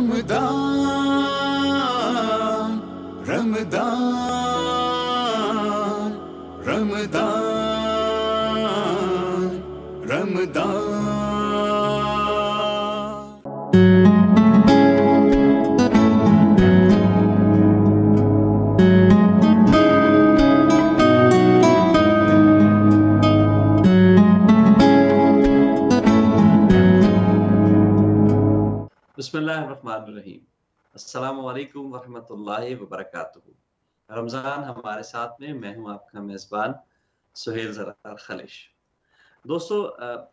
رمضان رمضان رمضان رمضان بسم اللہ الرحمن الرحیم۔ السلام علیکم ورحمۃ اللہ وبرکاتہ۔ رمضان ہمارے ساتھ میں، میں ہوں آپ کا میزبان سہیل زرار خلش۔ دوستو،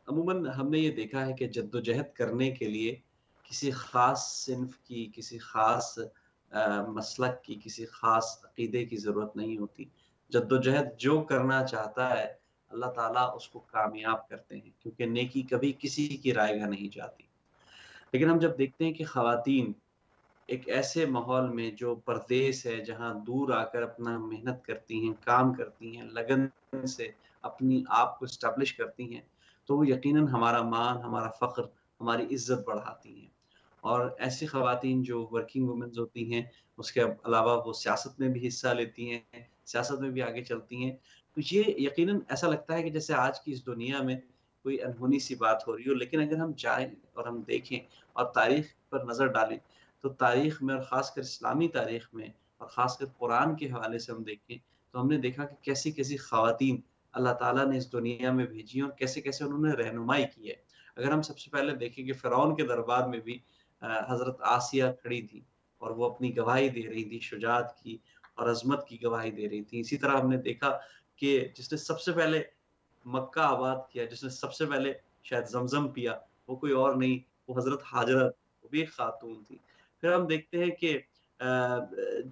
عموماً ہم نے یہ دیکھا ہے کہ جد و جہد کرنے کے لیے کسی خاص صنف کی، کسی خاص مسلک کی، کسی خاص عقیدے کی ضرورت نہیں ہوتی۔ جد و جہد جو کرنا چاہتا ہے اللہ تعالیٰ اس کو کامیاب کرتے ہیں، کیونکہ نیکی کبھی کسی کی رائے گاہ نہیں جاتی۔ لیکن ہم جب دیکھتے ہیں کہ خواتین ایک ایسے ماحول میں جو پردیس ہے، جہاں دور آ کر اپنا محنت کرتی ہیں، کام کرتی ہیں، لگن سے اپنی آپ کو اسٹیبلش کرتی ہیں، تو وہ یقیناً ہمارا مان، ہمارا فخر، ہماری عزت بڑھاتی ہیں۔ اور ایسی خواتین جو ورکنگ وومنز ہوتی ہیں، اس کے علاوہ وہ سیاست میں بھی حصہ لیتی ہیں، سیاست میں بھی آگے چلتی ہیں، تو یہ یقیناً ایسا لگتا ہے کہ جیسے آج کی اس دنیا میں کوئی انہونی سی بات ہو رہی ہو۔ لیکن اگر ہم جائیں اور ہم دیکھیں اور تاریخ پر نظر ڈالیں، تو تاریخ میں اور خاص کر اسلامی تاریخ میں اور خاص کر قرآن کے حوالے سے ہم دیکھیں تو ہم نے دیکھا کہ کیسی کیسی خواتین اللہ تعالیٰ نے اس دنیا میں بھیجی اور کیسے کیسے انہوں نے رہنمائی کی ہے۔ اگر ہم سب سے پہلے دیکھیں کہ فرعون کے دربار میں بھی حضرت آسیہ کھڑی تھی اور وہ اپنی گواہی دے رہی تھی، شجاعت کی اور عظمت کی گواہی دے رہی تھی۔ اسی طرح ہم نے دیکھا کہ جس نے سب سے پہلے مکہ آباد کیا، جس نے سب سے پہلے شاید زمزم پیا، وہ کوئی اور نہیں، وہ حضرت ہاجرہ، وہ بھی ایک خاتون تھی۔ پھر ہم دیکھتے ہیں کہ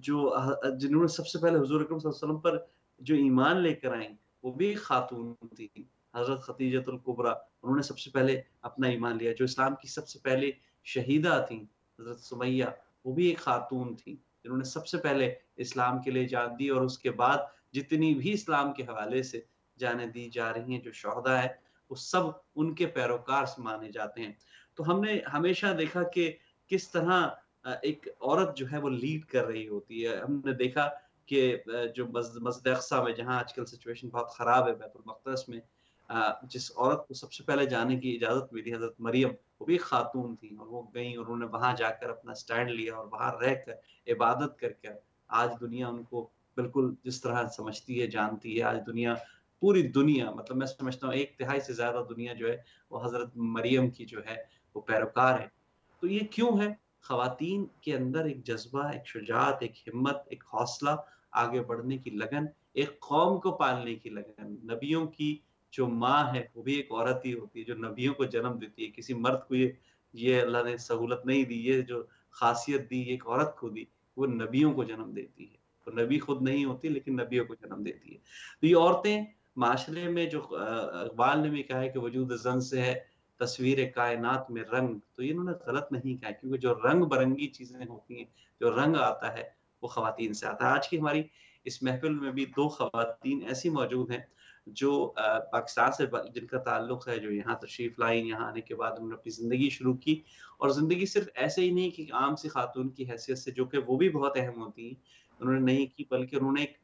جنہوں نے سب سے پہلے حضور اکرم صلی اللہ علیہ وسلم پر جو ایمان لے کر آئیں، وہ بھی ایک خاتون تھی، حضرت خدیجہ الکبریٰ۔ انہوں نے سب سے پہلے اپنا ایمان لیا۔ جو اسلام کی سب سے پہلے شہیدہ تھیں، حضرت سمیہ، وہ بھی ایک خاتون تھیں، جنہوں نے سب سے پہلے اسلام کے لیے جان دی، اور اس کے بعد جتنی بھی اسلام کے حوالے سے جانیں دی جا رہی ہیں، جو شہداء ہیں، وہ سب ان کے پیروکار مانے جاتے ہیں۔ تو ہم نے ہمیشہ دیکھا کہ کس طرح ایک عورت جو ہے وہ لیڈ کر رہی ہوتی ہے۔ ہم نے دیکھا کہ جو مسجد اقصیٰ میں، جہاں آج کل سچویشن بہت خراب ہے، بیت المقدس میں، جس عورت کو سب سے پہلے جانے کی اجازت ملی، حضرت مریم، وہ بھی خاتون تھیں، اور وہ گئیں اور انہوں نے وہاں جا کر اپنا سٹینڈ لیا اور وہاں رہ کر عبادت کر کے آج دنیا ان کو بالکل جس طرح سمجھتی ہے، جانتی ہے۔ آج دنیا، پوری دنیا، مطلب میں سمجھتا ہوں 1/3 سے زیادہ دنیا جو ہے وہ حضرت مریم کی جو ہے وہ پیروکار ہے۔ تو یہ کیوں ہے؟ خواتین کے اندر ایک جذبہ، ایک شجاعت، ایک ہمت، ایک حوصلہ، آگے بڑھنے کی لگن، ایک قوم کو پالنے کی لگن۔ نبیوں کی جو ماں ہے وہ بھی ایک عورت ہی ہوتی ہے، جو نبیوں کو جنم دیتی ہے۔ کسی مرد کو یہ اللہ نے سہولت نہیں دی، یہ جو خاصیت دی ایک عورت کو دی، وہ نبیوں کو جنم دیتی ہے۔ وہ نبی خود نہیں ہوتی لیکن نبیوں کو جنم دیتی ہے۔ تو یہ عورتیں معاشرے میں، جو اقبال نے بھی کہا ہے کہ وجود زن سے ہے تصویر کائنات میں رنگ، تو انہوں نے غلط نہیں کہا، کیونکہ جو رنگ برنگی چیزیں ہوتی ہیں، جو رنگ آتا ہے وہ خواتین سے آتا ہے۔ آج کی ہماری اس محفل میں بھی 2 خواتین ایسی موجود ہیں جو پاکستان سے جن کا تعلق ہے، جو یہاں تشریف لائیں، یہاں آنے کے بعد انہوں نے اپنی زندگی شروع کی، اور زندگی صرف ایسے ہی نہیں کہ عام سی خاتون کی حیثیت سے، جو کہ وہ بھی بہت اہم ہوتی ہیں، انہوں نے نہیں کی، بلکہ انہوں نے ایک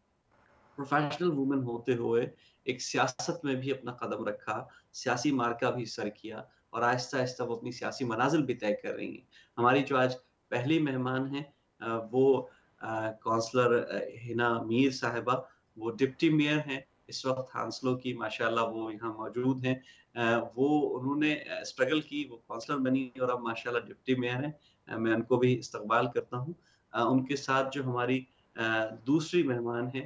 پروفیشنل وومن ہوتے ہوئے ایک سیاست میں بھی اپنا قدم رکھا، سیاسی مارکہ بھی سر کیا، اور آہستہ آہستہ وہ اپنی سیاسی منازل بھی طے کر رہی ہیں۔ ہماری جو آج پہلی مہمان ہیں وہ کونسلر ہنا میر صاحبہ، وہ ڈپٹی میئر ہیں اس وقت ہانسلو کی، ماشاءاللہ وہ یہاں موجود ہیں۔ انہوں نے اسٹرگل کی، وہ کونسلر بنی اور اب ماشاءاللہ ڈپٹی میئر ہیں۔ میں ان کو بھی استقبال کرتا ہوں۔ ان کے ساتھ جو ہماری دوسری مہمان ہیں،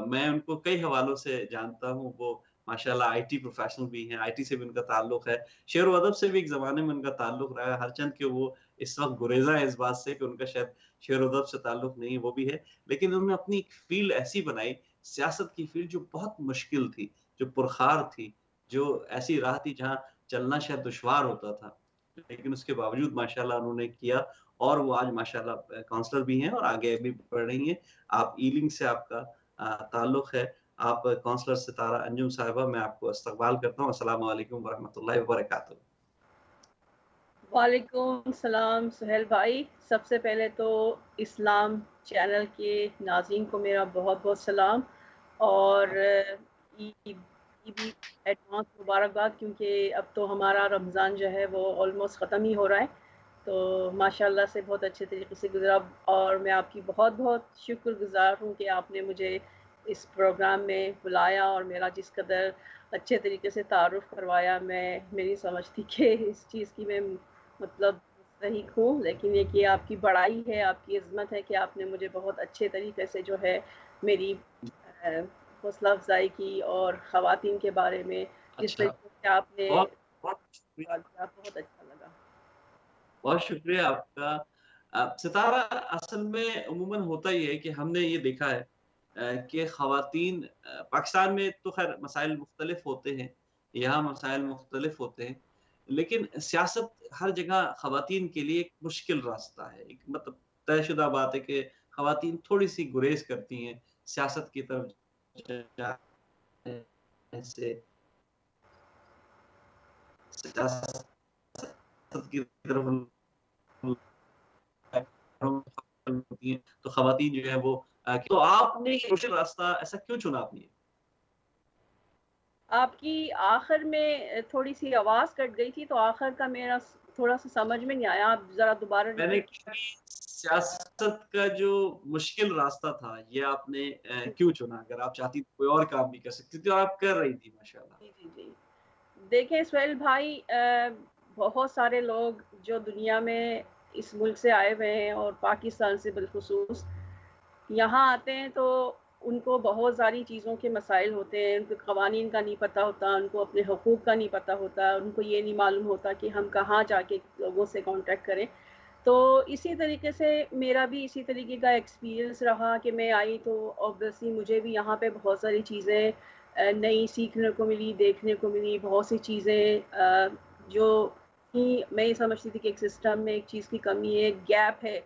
میں ان کو کئی حوالوں سے جانتا ہوں۔ وہ ماشاءاللہ آئی ٹی پروفیشنل بھی ہیں، آئی ٹی سے بھی ان کا تعلق ہے، شعر و ادب سے بھی ایک زمانے میں ان کا تعلق رہا ہے، ہرچند کہ وہ اس وقت گریزہ ہے اس بات سے کہ ان کا شاید شعر و ادب سے تعلق نہیں، وہ بھی ہے، لیکن انہوں نے اپنی ایک فیلڈ ایسی بنائی، سیاست کی فیلڈ، جو بہت مشکل تھی، جو پرخار تھی، جو ایسی راہ تھی جہاں چلنا شاید دشوار ہوتا تھا، لیکن اس کے باوجود ماشاءاللہ انہوں نے کیا، اور وہ آج ماشاءاللہ کاؤنسلر بھی ہیں اور آگے بھی بڑھ رہی ہیں۔ آپ ایلنگ سے آپ کا تعلق ہے، آپ کاؤنسلر ستارہ انجم صاحبہ، میں آپ کو استقبال کرتا ہوں۔ السلام علیکم ورحمۃ اللہ وبرکاتہ۔ وعلیکم السلام سہیل بھائی. سب سے پہلے تو اسلام چینل کے ناظرین کو میرا بہت بہت سلام اور عیدی ایڈوانس مبارکباد، کیونکہ اب تو ہمارا رمضان جو ہے وہ آلموسٹ ختم ہی ہو رہا ہے. تو ماشاءاللہ سے بہت اچھے طریقے سے گزرا اور میں آپ کی بہت بہت شکر گزار ہوں کہ آپ نے مجھے اس پروگرام میں بلایا اور میرا جس قدر اچھے طریقے سے تعارف کروایا. میں نہیں سمجھتی کہ اس چیز کی میں مطلب صحیح ہوں، لیکن یہ کہ آپ کی بڑائی ہے، آپ کی عظمت ہے کہ آپ نے مجھے بہت اچھے طریقے سے جو ہے میری حوصلہ افزائی کی اور خواتین کے بارے میں جس اچھا، طریقے سے آپ نے بہت بہت شکریہ، سوال کیا، بہت اچھا لگا. بہت شکریہ آپ کا. ستارہ، اصل میں عموماً ہوتا ہی ہے کہ ہم نے یہ دیکھا ہے کہ خواتین پاکستان میں تو خیر مسائل مختلف ہوتے ہیں، یہاں مسائل مختلف ہوتے ہیں، لیکن سیاست ہر جگہ خواتین کے لیے ایک مشکل راستہ ہے. ایک مطلب طے شدہ بات ہے کہ خواتین تھوڑی سی گریز کرتی ہیں سیاست کی طرف جانے سے، سیاست کی طرف ہوتی ہیں تو خواتین جو ہے وہ تو آپ نے یہ مشکل راستہ ایسا کیوں چنا آپ نے؟ آپ کی آخر میں تھوڑی سی آواز کٹ گئی تھی، تو آخر کا میرا تھوڑا سا سمجھ میں نہیں آیا. آپ ذرا دوبارہ میں نے ریپیٹ. کہا کہ سیاست کا جو مشکل راستہ تھا یہ آپ نے کیوں چنا؟ اگر آپ چاہتی تو کوئی اور کام بھی کر سکتی تھی اور آپ کر رہی تھی ماشاءاللہ. جی جی جی. دیکھیں سہیل بھائی، بہت سارے لوگ جو دنیا میں اس ملک سے آئے ہوئے ہیں اور پاکستان سے بالخصوص یہاں آتے ہیں تو ان کو بہت ساری چیزوں کے مسائل ہوتے ہیں. ان کو قوانین کا نہیں پتہ ہوتا، ان کو اپنے حقوق کا نہیں پتہ ہوتا، ان کو یہ نہیں معلوم ہوتا کہ ہم کہاں جا کے لوگوں سے کانٹیکٹ کریں. تو اسی طریقے سے میرا بھی اسی طریقے کا ایکسپیرینس رہا کہ میں آئی تو اوبویسلی مجھے بھی یہاں پہ بہت ساری چیزیں نئی سیکھنے کو ملی، دیکھنے کو ملی. بہت سی چیزیں جو میں یہ سمجھتی تھی کہ ایک سسٹم میں ایک چیز کی کمی ہے، ایک گیپ ہے.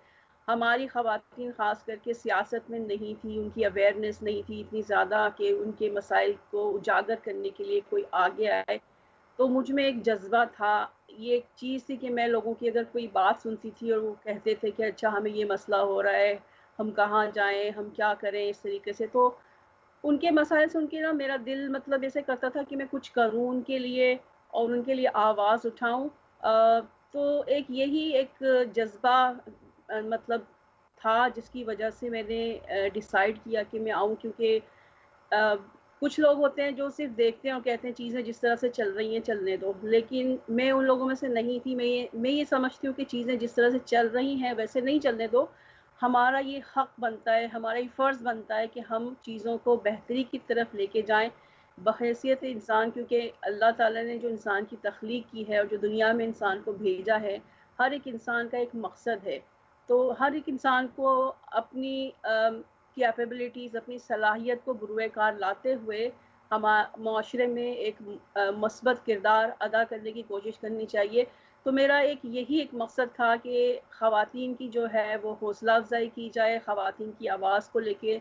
ہماری خواتین خاص کر کے سیاست میں نہیں تھی، ان کی اویئرنیس نہیں تھی اتنی زیادہ کہ ان کے مسائل کو اجاگر کرنے کے لیے کوئی آگے آئے. تو مجھ میں ایک جذبہ تھا، یہ ایک چیز تھی کہ میں لوگوں کی اگر کوئی بات سنتی تھی اور وہ کہتے تھے کہ اچھا ہمیں یہ مسئلہ ہو رہا ہے، ہم کہاں جائیں، ہم کیا کریں اس طریقے سے، تو ان کے مسائل سن کے نا میرا دل مطلب ایسے کرتا تھا کہ میں کچھ کروں ان کے لیے اور ان کے لیے آواز اٹھاؤں. تو ایک یہی ایک جذبہ مطلب تھا جس کی وجہ سے میں نے ڈیسائیڈ کیا کہ میں آؤں. کیونکہ کچھ لوگ ہوتے ہیں جو صرف دیکھتے ہیں اور کہتے ہیں چیزیں جس طرح سے چل رہی ہیں چلنے دو، لیکن میں ان لوگوں میں سے نہیں تھی. میں یہ سمجھتی ہوں کہ چیزیں جس طرح سے چل رہی ہیں ویسے نہیں چلنے دو. ہمارا یہ حق بنتا ہے، ہمارا یہ فرض بنتا ہے کہ ہم چیزوں کو بہتری کی طرف لے کے جائیں بحیثیت انسان. کیونکہ اللہ تعالیٰ نے جو انسان کی تخلیق کی ہے اور جو دنیا میں انسان کو بھیجا ہے، ہر ایک انسان کا ایک مقصد ہے. تو ہر ایک انسان کو اپنی کیپیبلٹیز، اپنی صلاحیت کو بروئے کار لاتے ہوئے معاشرے میں ایک مثبت کردار ادا کرنے کی کوشش کرنی چاہیے. تو میرا یہی ایک مقصد تھا کہ خواتین کی جو ہے وہ حوصلہ افزائی کی جائے، خواتین کی آواز کو لے کے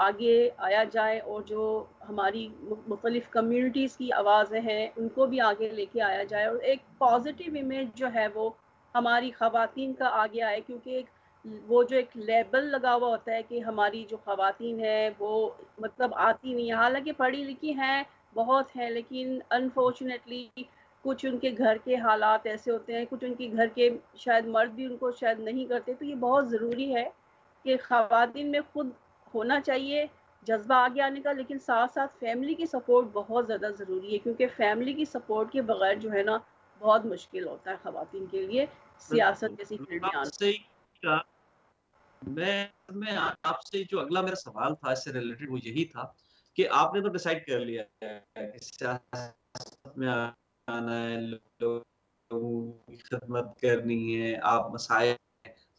آگے آیا جائے، اور جو ہماری مختلف کمیونٹیز کی آوازیں ہیں ان کو بھی آگے لے کے آیا جائے، اور ایک پازیٹیو امیج جو ہے وہ ہماری خواتین کا آگے آئے. کیونکہ وہ جو ایک لیبل لگا ہوا ہوتا ہے کہ ہماری جو خواتین ہیں وہ مطلب آتی نہیں، حالانکہ پڑھی لکھی ہیں بہت ہیں، لیکن انفارچونیٹلی کچھ ان کے گھر کے حالات ایسے ہوتے ہیں، کچھ ان کے گھر کے شاید مرد بھی ان کو شاید نہیں کرتے. تو یہ بہت ضروری ہے کہ خواتین میں خود ہونا چاہیے جذبہ آگے آنے کا، لیکن ساتھ ساتھ فیملی کی سپورٹ بہت زیادہ ضروری ہے. کیونکہ فیملی کی سپورٹ کے بغیر جو ہے نا بہت مشکل ہوتا ہے خواتین کے لیے بالکل سیاست جیسی فیلڈ میں آپ آنا. سے کہا، میں آپ سے جو اگلا میرا سوال تھا اس سے ریلیٹڈ وہ یہی تھا کہ آپ نے تو ڈیسائیڈ کر لیا ہے کہ سیاست میں آنا ہے، لوگوں کی خدمت کرنی ہے، آپ مسائل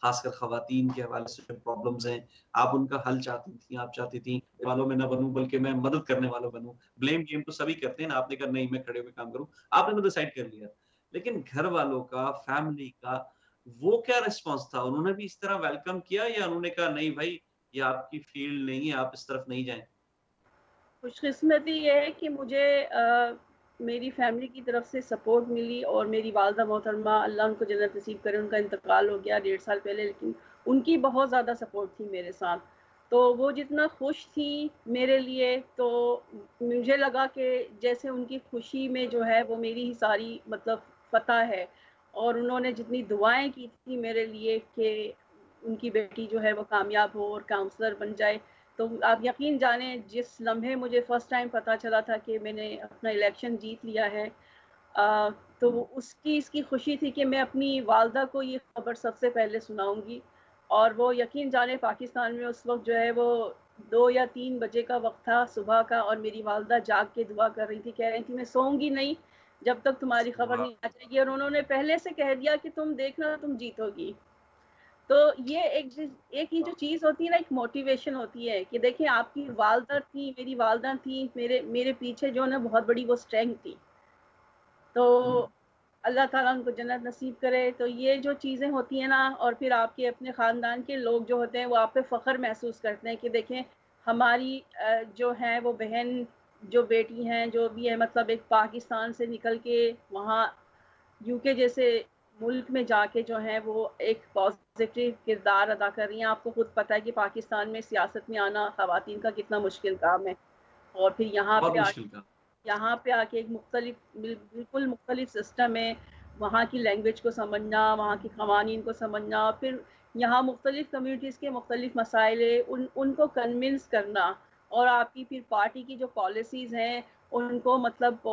خاص کر خواتین کے حوالے سے جو پرابلمز ہیں آپ ان کا حل چاہتی تھیں. آپ چاہتی تھیں والوں میں نہ بنوں بلکہ میں مدد کرنے والوں بنوں. بلیم گیم تو سبھی کرتے ہیں نا، آپ نے کہا نہیں میں کھڑے ہوئے کام کروں. آپ نے تو ڈیسائیڈ کر لیا، لیکن گھر والوں کا، فیملی کا وہ کیا ریسپانس تھا؟ انہوں نے بھی اس طرح ویلکم کیا یا انہوں نے کہا نہیں بھائی یہ آپ کی فیلڈ نہیں ہے، آپ اس طرف نہیں جائیں؟ خوش قسمتی یہ ہے کہ مجھے میری فیملی کی طرف سے سپورٹ ملی، اور میری والدہ محترمہ اللہ ان کو جنت نصیب کرے، ان کا انتقال ہو گیا 1.5 سال پہلے، لیکن ان کی بہت زیادہ سپورٹ تھی میرے ساتھ. تو وہ جتنا خوش تھی میرے لیے، تو مجھے لگا کہ جیسے ان کی خوشی میں جو ہے وہ میری ہی ساری مطلب فتح ہے. اور انہوں نے جتنی دعائیں کی تھی میرے لیے کہ ان کی بیٹی جو ہے وہ کامیاب ہو اور کاؤنسلر بن جائے، تو آپ یقین جانیں جس لمحے مجھے فرسٹ ٹائم پتہ چلا تھا کہ میں نے اپنا الیکشن جیت لیا ہے، تو وہ اس کی خوشی تھی کہ میں اپنی والدہ کو یہ خبر سب سے پہلے سناؤں گی. اور وہ یقین جانیں پاکستان میں اس وقت جو ہے وہ 2 یا 3 بجے کا وقت تھا صبح کا، اور میری والدہ جاگ کے دعا کر رہی تھی، کہہ رہی تھی میں سوؤں گی نہیں جب تک تمہاری خبر نہیں آ جائے گی، اور انہوں نے پہلے سے کہہ دیا کہ تم دیکھنا تم جیتو گی. تو یہ ایک ہی جو چیز ہوتی ہے نا، ایک موٹیویشن ہوتی ہے کہ دیکھیں آپ کی والدہ تھی، میری والدہ تھی میرے پیچھے جو نا بہت بڑی وہ اسٹرینگتھ تھی. تو اللہ تعالیٰ ان کو جنت نصیب کرے. تو یہ جو چیزیں ہوتی ہیں نا، اور پھر آپ کے اپنے خاندان کے لوگ جو ہوتے ہیں وہ آپ پہ فخر محسوس کرتے ہیں کہ دیکھیں ہماری جو ہیں وہ بہن جو بیٹی ہیں جو بھی ہے، مطلب ایک پاکستان سے نکل کے وہاں یو کے جیسے ملک میں جا کے جو ہے وہ ایک پازیٹیو کردار ادا کر رہی ہیں. آپ کو خود پتہ ہے کہ پاکستان میں سیاست میں آنا خواتین کا کتنا مشکل کام ہے، اور پھر بہت مشکل کام. یہاں پہ آ کے ایک بالکل مختلف سسٹم ہے، وہاں کی لینگویج کو سمجھنا، وہاں کی قوانین کو سمجھنا، پھر یہاں مختلف کمیونٹیز کے مختلف مسائل ان کو کنونس کرنا، اور آپ کی پھر پارٹی کی جو پالیسیز ہیں ان کو مطلب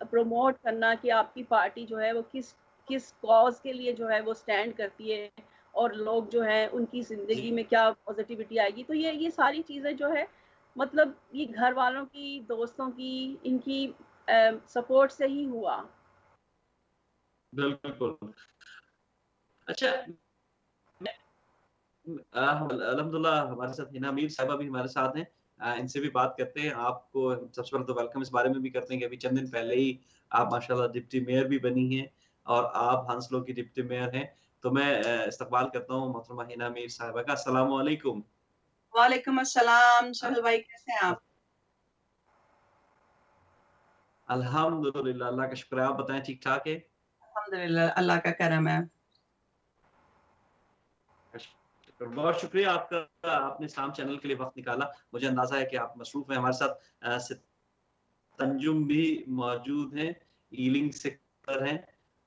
پروموٹ کرنا کہ آپ کی پارٹی جو ہے وہ کس کاز کے لیے جو ہے وہ سٹینڈ کرتی ہے، اور لوگ جو ہیں ان کی زندگی میں کیا پازیٹیوٹی آئے گی. تو یہ ساری چیزیں جو ہے مطلب یہ گھر والوں کی، دوستوں کی، ان کی سپورٹ سے ہی ہوا. بالکل. اچھا الحمدللہ ہمارے ساتھ ہنا میر صاحبہ بھی ہمارے ساتھ ہیں، ان سے بھی بات کرتے ہیں. آپ کو سب سے پہلے تو ویلکم اس بارے میں بھی کرتے ہیں کہ ابھی چند دن پہلے ہی آپ ماشاءاللہ ڈپٹی میئر بھی بنی ہیں، اور آپ ہنسلو کی ڈپٹی میئر ہیں. تو میں استقبال کرتا ہوں محترمہ ہنا میر صاحبہ کا. السلام علیکم. وعلیکم السلام. سہیل بھائی کیسے ہیں آپ؟ الحمدللہ اللہ کا شکر ہے. آپ بتائیں ٹھیک ٹھاک ہے؟ الحمدللہ اللہ کا کرم ہے. بہت شکریہ آپ کا، آپ نے اسلام چینل کے لیے وقت نکالا. مجھے اندازہ ہے کہ آپ مصروف ہیں. ہمارے ساتھ تنجم بھی موجود ہیں، ایلنگ سے ہیں،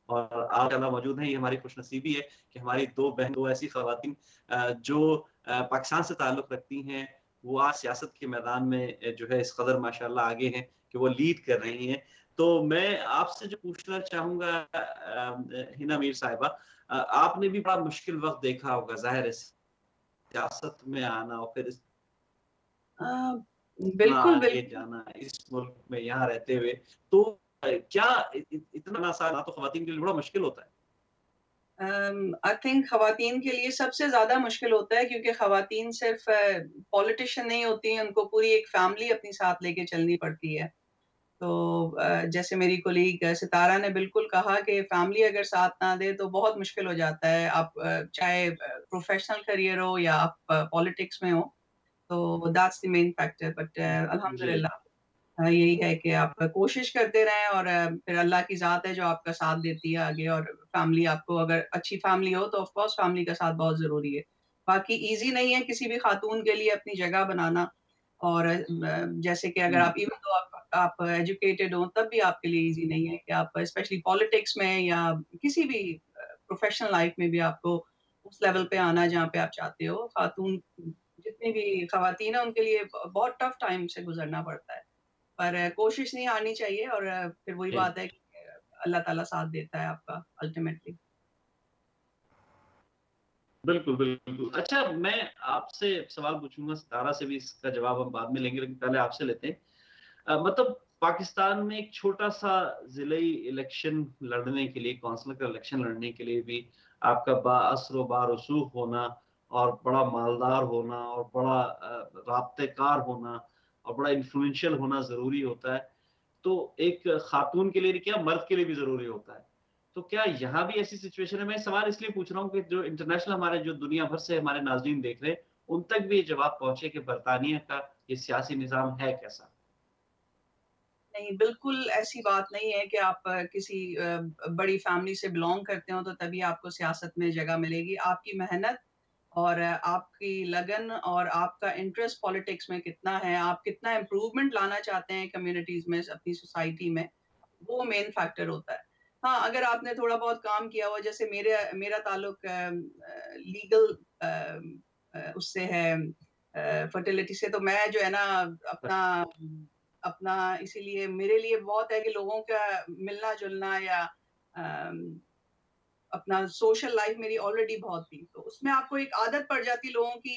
اور آپ موجود ہیں. یہ ہماری خوش نصیبی ہے کہ ہماری دو ایسی خواتین جو پاکستان سے تعلق رکھتی ہیں، وہ آج سیاست کے میدان میں جو ہے اس قدر ماشاءاللہ آگے ہیں کہ وہ لیڈ کر رہی ہیں. تو میں آپ سے جو پوچھنا چاہوں گا ہنا میر صاحبہ، آپ نے بھی بڑا مشکل وقت دیکھا ہوگا ظاہر ہے سیاست میں آنا، اور پھر بالکل آگے جانا اس ملک میں یہاں رہتے ہوئے. تو کیا اتنا آسان تو خواتین کے لیے بڑا مشکل ہوتا ہے؟ آئی تھنک خواتین کے لیے سب سے زیادہ مشکل ہوتا ہے، کیونکہ خواتین صرف پولیٹیشین نہیں ہوتی ہیں، ان کو پوری ایک فیملی اپنی ساتھ لے کے چلنی پڑتی ہے. تو جیسے میری کولیگ ستارہ نے بالکل کہا کہ فیملی اگر ساتھ نہ دے تو بہت مشکل ہو جاتا ہے. آپ چاہے پروفیشنل کریئر ہو یا آپ پالیٹکس میں ہو، تو that's the main factor. But الحمدللہ یہی ہے کہ آپ کوشش کرتے رہیں، اور پھر اللہ کی ذات ہے جو آپ کا ساتھ دیتی ہے آگے. اور فیملی آپ کو اگر اچھی فیملی ہو تو آف کورس فیملی کا ساتھ بہت ضروری ہے. باقی ایزی نہیں ہے کسی بھی خاتون کے لیے اپنی جگہ بنانا. اور جیسے کہ اگر آپ ایون تو آپ ایجوکیٹڈ ہوں تب بھی آپ کے لیے ایزی نہیں ہے کہ آپ اسپیشلی پالیٹکس میں یا کسی بھی پروفیشنل لائف میں بھی آپ کو اس لیول پہ آنا جہاں پہ آپ چاہتے ہو. خاتون جتنی بھی خواتین ہیں ان کے لیے بہت ٹف ٹائم سے گزرنا پڑتا ہے، پر کوشش نہیں ہارنی چاہیے. اور پھر وہی بات ہے کہ اللہ تعالیٰ ساتھ دیتا ہے آپ کا الٹیمیٹلی. بالکل بالکل. اچھا میں آپ سے سوال پوچھوں گا، ستارہ سے بھی اس کا جواب ہم بعد میں لیں گے، لیکن پہلے آپ سے لیتے ہیں. مطلب پاکستان میں ایک چھوٹا سا ضلعی الیکشن لڑنے کے لیے، کونسلر کا الیکشن لڑنے کے لیے بھی آپ کا با اثر و بارسوخ ہونا، اور بڑا مالدار ہونا، اور بڑا رابطہ کار ہونا، اور بڑا انفلوئنشل ہونا ضروری ہوتا ہے. تو ایک خاتون کے لیے کیا مرد کے لیے بھی ضروری ہوتا ہے. تو کیا یہاں بھی ایسی سچویشن ہے؟ میں سوال اس لیے پوچھ رہا ہوں کہ جو انٹرنیشنل ہمارے جو دنیا بھر سے ہمارے ناظرین دیکھ رہے ہیں ان تک بھی یہ جواب پہنچے کہ برطانیہ کا یہ سیاسی نظام ہے کیسا. نہیں، بالکل ایسی بات نہیں ہے کہ آپ کسی بڑی فیملی سے بلانگ کرتے ہو تو تبھی آپ کو سیاست میں جگہ ملے گی. آپ کی محنت اور آپ کی لگن اور آپ کا انٹرسٹ پالیٹکس میں کتنا ہے، آپ کتنا امپروومنٹ لانا چاہتے ہیں کمیونٹیز میں، اپنی سوسائٹی میں، وہ مین فیکٹر ہوتا ہے. ہاں، اگر آپ نے تھوڑا بہت کام کیا ہوا، جیسے میرا تعلق لیگل اس سے ہے، فرٹیلٹی سے، تو میں جو ہے نا اپنا اسی لیے میرے لیے بہت ہے کہ لوگوں کا ملنا جلنا یا اپنا سوشل لائف میری آلریڈی بہت تھی، تو اس میں آپ کو ایک عادت پڑ جاتی لوگوں کی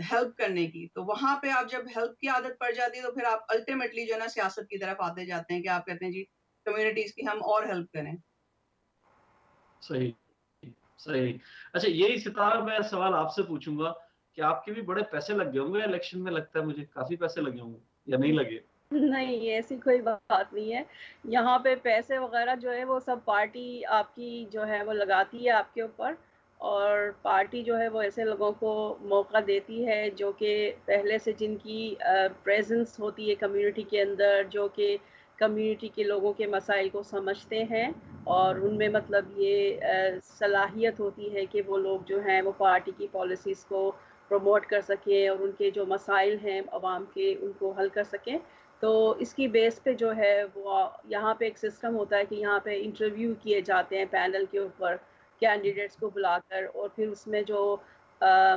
ہیلپ کرنے کی. تو وہاں پہ آپ جب ہیلپ کی عادت پڑ جاتی ہے تو پھر آپ الٹیمیٹلی جو ہے نا سیاست کی طرف آتے جاتے ہیں کہ آپ کہتے ہیں جی کمیونٹیز کی ہم اور ہیلپ کریں. صحیح صحیح. اچھا یہی ستارہ میں سوال آپ سے پوچھوں گا کہ آپ کے بھی بڑے پیسے لگ گئے ہوں گے الیکشن میں، لگتا ہے مجھے کافی پیسے لگے ہوں گے یا نہیں لگے؟ نہیں، ایسی کوئی بات نہیں ہے. یہاں پہ پیسے وغیرہ جو ہے وہ سب پارٹی آپ کی جو ہے وہ لگاتی ہے آپ کے اوپر، اور پارٹی جو ہے وہ ایسے لوگوں کو موقع دیتی ہے جو کہ پہلے سے جن کی پریزنس ہوتی ہے کمیونٹی کے اندر، جو کہ کمیونٹی کے لوگوں کے مسائل کو سمجھتے ہیں، اور ان میں مطلب یہ صلاحیت ہوتی ہے کہ وہ لوگ جو ہیں وہ پارٹی کی پالیسیز کو پروموٹ کر سکیں اور ان کے جو مسائل ہیں عوام کے ان کو حل کر سکیں. تو اس کی بیس پہ جو ہے وہ یہاں پہ ایک سسٹم ہوتا ہے کہ یہاں پہ انٹرویو کیے جاتے ہیں پینل کے اوپر کینڈیڈیٹس کو بلا کر، اور پھر اس میں جو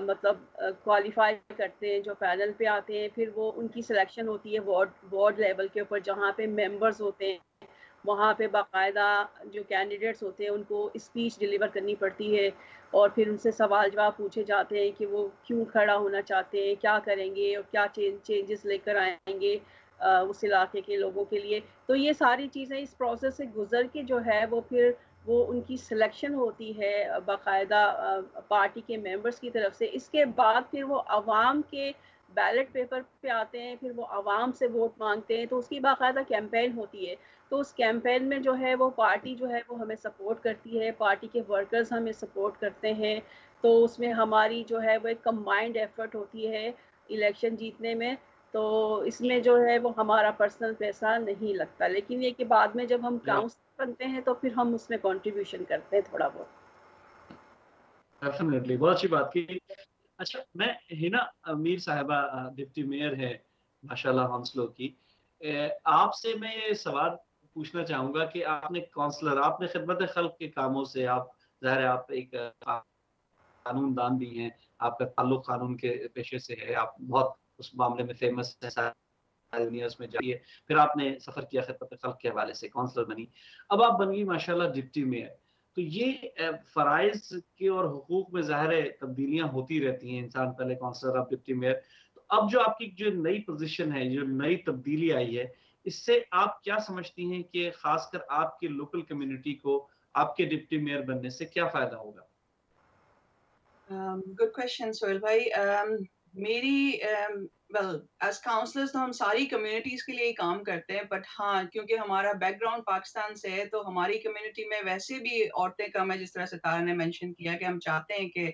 مطلب کوالیفائی کرتے ہیں جو پینل پہ آتے ہیں، پھر وہ ان کی سلیکشن ہوتی ہے وارڈ لیول کے اوپر جہاں پہ ممبرز ہوتے ہیں. وہاں پہ باقاعدہ جو کینڈیڈیٹس ہوتے ہیں ان کو اسپیچ ڈلیور کرنی پڑتی ہے، اور پھر ان سے سوال جواب پوچھے جاتے ہیں کہ وہ کیوں کھڑا ہونا چاہتے ہیں، کیا کریں گے اور کیا چینجز لے کر آئیں گے اس علاقے کے لوگوں کے لیے. تو یہ ساری چیزیں اس پروسیس سے گزر کے جو ہے وہ پھر وہ ان کی سلیکشن ہوتی ہے باقاعدہ پارٹی کے ممبرز کی طرف سے. اس کے بعد پھر وہ عوام کے بیلٹ پیپر پہ آتے ہیں، پھر وہ عوام سے ووٹ مانگتے ہیں، تو اس کی باقاعدہ کیمپین ہوتی ہے. تو اس کیمپین میں جو ہے وہ پارٹی جو ہے وہ ہمیں سپورٹ کرتی ہے، پارٹی کے ورکرز ہمیں سپورٹ کرتے ہیں. تو اس میں ہماری جو ہے وہ ایک کمبائنڈ ایفرٹ ہوتی ہے الیکشن جیتنے میں. تو اس میں جو ہے وہ ہمارا پرسنل پیسہ نہیں لگتا، لیکن یہ کہ بعد میں جب ہم کاؤنسلر بنتے ہیں تو پھر ہم اس میں کنٹریبیوشن کرتے ہیں تھوڑا بہت. ڈیفینیٹلی، بہت اچھی بات کی. اچھا میں ہنا میر صاحبہ ڈپٹی میئر ہے ماشاءاللہ ہانسلو کی، آپ سے میں یہ سوال پوچھنا چاہوں گا کہ آپ نے کونسلر، آپ نے خدمت خلق کے کاموں سے، آپ ظاہر ہے آپ ایک قانون دان بھی ہیں، آپ کا تعلق قانون کے پیشے سے ہے، آپ بہت اس معاملے میں فیمس ہے، یونیورس میں جائیے، پھر آپ نے سفر کیا خدمت خلق کے حوالے سے، کونسلر بنی، اب آپ بن گئی ماشاءاللہ ڈپٹی میئر. تو یہ فرائض کے اور حقوق میں ظاہر تبدیلیاں ہوتی رہتی ہیں، انسان پہلے کونسلر اب ڈپٹی میئر. تو اب جو آپ کی جو نئی پوزیشن ہے، جو نئی تبدیلی آئی ہے، اس سے آپ کیا سمجھتی ہیں کہ خاص کر آپ کے لوکل کمیونٹی کو آپ کے ڈپٹی میئر بننے سے کیا فائدہ ہوگا؟ گڈ کوشچن سہیل بھائی. میری ویل ایز کاؤنسلرز تو ہم ساری کمیونٹیز کے لیے ہی کام کرتے ہیں، بٹ ہاں کیونکہ ہمارا بیک گراؤنڈ پاکستان سے ہے تو ہماری کمیونٹی میں ویسے بھی عورتیں کم ہیں، جس طرح ستارہ نے مینشن کیا کہ ہم چاہتے ہیں کہ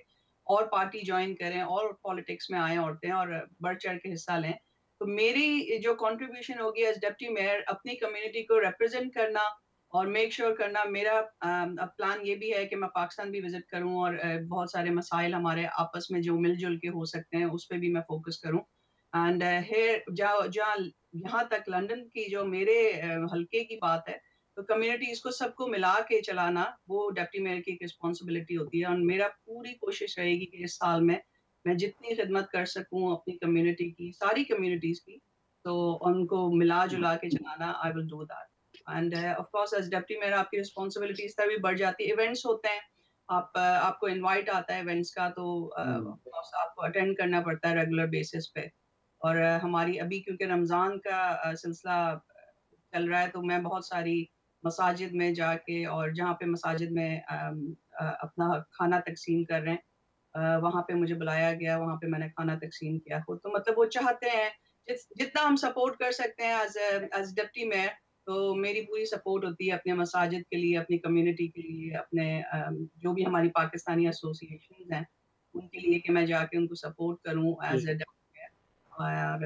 اور پارٹی جوائن کریں اور پالیٹکس میں آئیں عورتیں اور بڑھ چڑھ کے حصہ لیں. تو میری جو کنٹریبیوشن ہوگی ایز ڈپٹی میئر اپنی کمیونٹی کو ریپرزینٹ کرنا اور میک شیور کرنا. میرا پلان یہ بھی ہے کہ میں پاکستان بھی وزٹ کروں اور بہت سارے مسائل ہمارے آپس میں جو مل جل کے ہو سکتے ہیں اس پہ بھی میں فوکس کروں. اینڈ جہاں یہاں تک لنڈن کی جو میرے حلقے کی بات ہے تو کمیونٹیز کو سب کو ملا کے چلانا وہ ڈپٹی میئر کی رسپانسبلٹی ہوتی ہے. اور میرا پوری کوشش رہے گی کہ اس سال میں جتنی خدمت کر سکوں اپنی کمیونٹی کی، ساری کمیونٹیز کی، تو ان کو ملا جلا کے چلانا. I will do that. And of course as deputy mayor آپ کی رسپانسبلٹی اس طرح بھی بڑھ جاتی ہے. ایونٹس ہوتے ہیں، آپ کو انوائٹ آتا ہے ایونٹس کا، تو آپ کو اٹینڈ کرنا پڑتا ہے ریگولر بیسس پہ. اور ہماری ابھی کیونکہ رمضان کا سلسلہ چل رہا ہے تو میں بہت ساری مساجد میں جا کے، اور جہاں پہ مساجد میں اپنا کھانا تقسیم کر رہے ہیں وہاں پہ مجھے بلایا گیا، وہاں پہ میں نے کھانا تقسیم کیا. تو مطلب وہ چاہتے ہیں جتنا ہم سپورٹ کر سکتے ہیں ایز ڈپٹی میئر، تو میری پوری سپورٹ ہوتی ہے اپنے مساجد کے لیے، اپنی کمیونٹی کے لیے، اپنے جو بھی ہماری پاکستانی ایسوسی ایشنز ہیں ان کے لیے، کہ میں جا کے ان کو سپورٹ کروں ایز اے ڈپٹی میئر. اور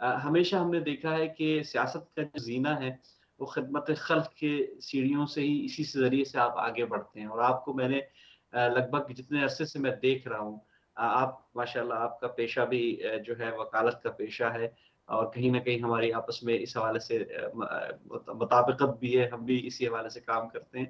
ہمیشہ ہم نے دیکھا ہے کہ سیاست کا جو زینہ ہے وہ خدمت خلق کے سیڑھیوں سے ہی، اسی سے ذریعے سے آپ آگے بڑھتے ہیں. اور آپ کو میں نے لگ بھگ جتنے عرصے سے میں دیکھ رہا ہوں، آپ ماشاءاللہ آپ کا پیشہ بھی جو ہے وکالت کا پیشہ ہے، اور کہیں نہ کہیں ہماری آپس میں اس حوالے سے مطابقت بھی ہے، ہم بھی اسی حوالے سے کام کرتے ہیں.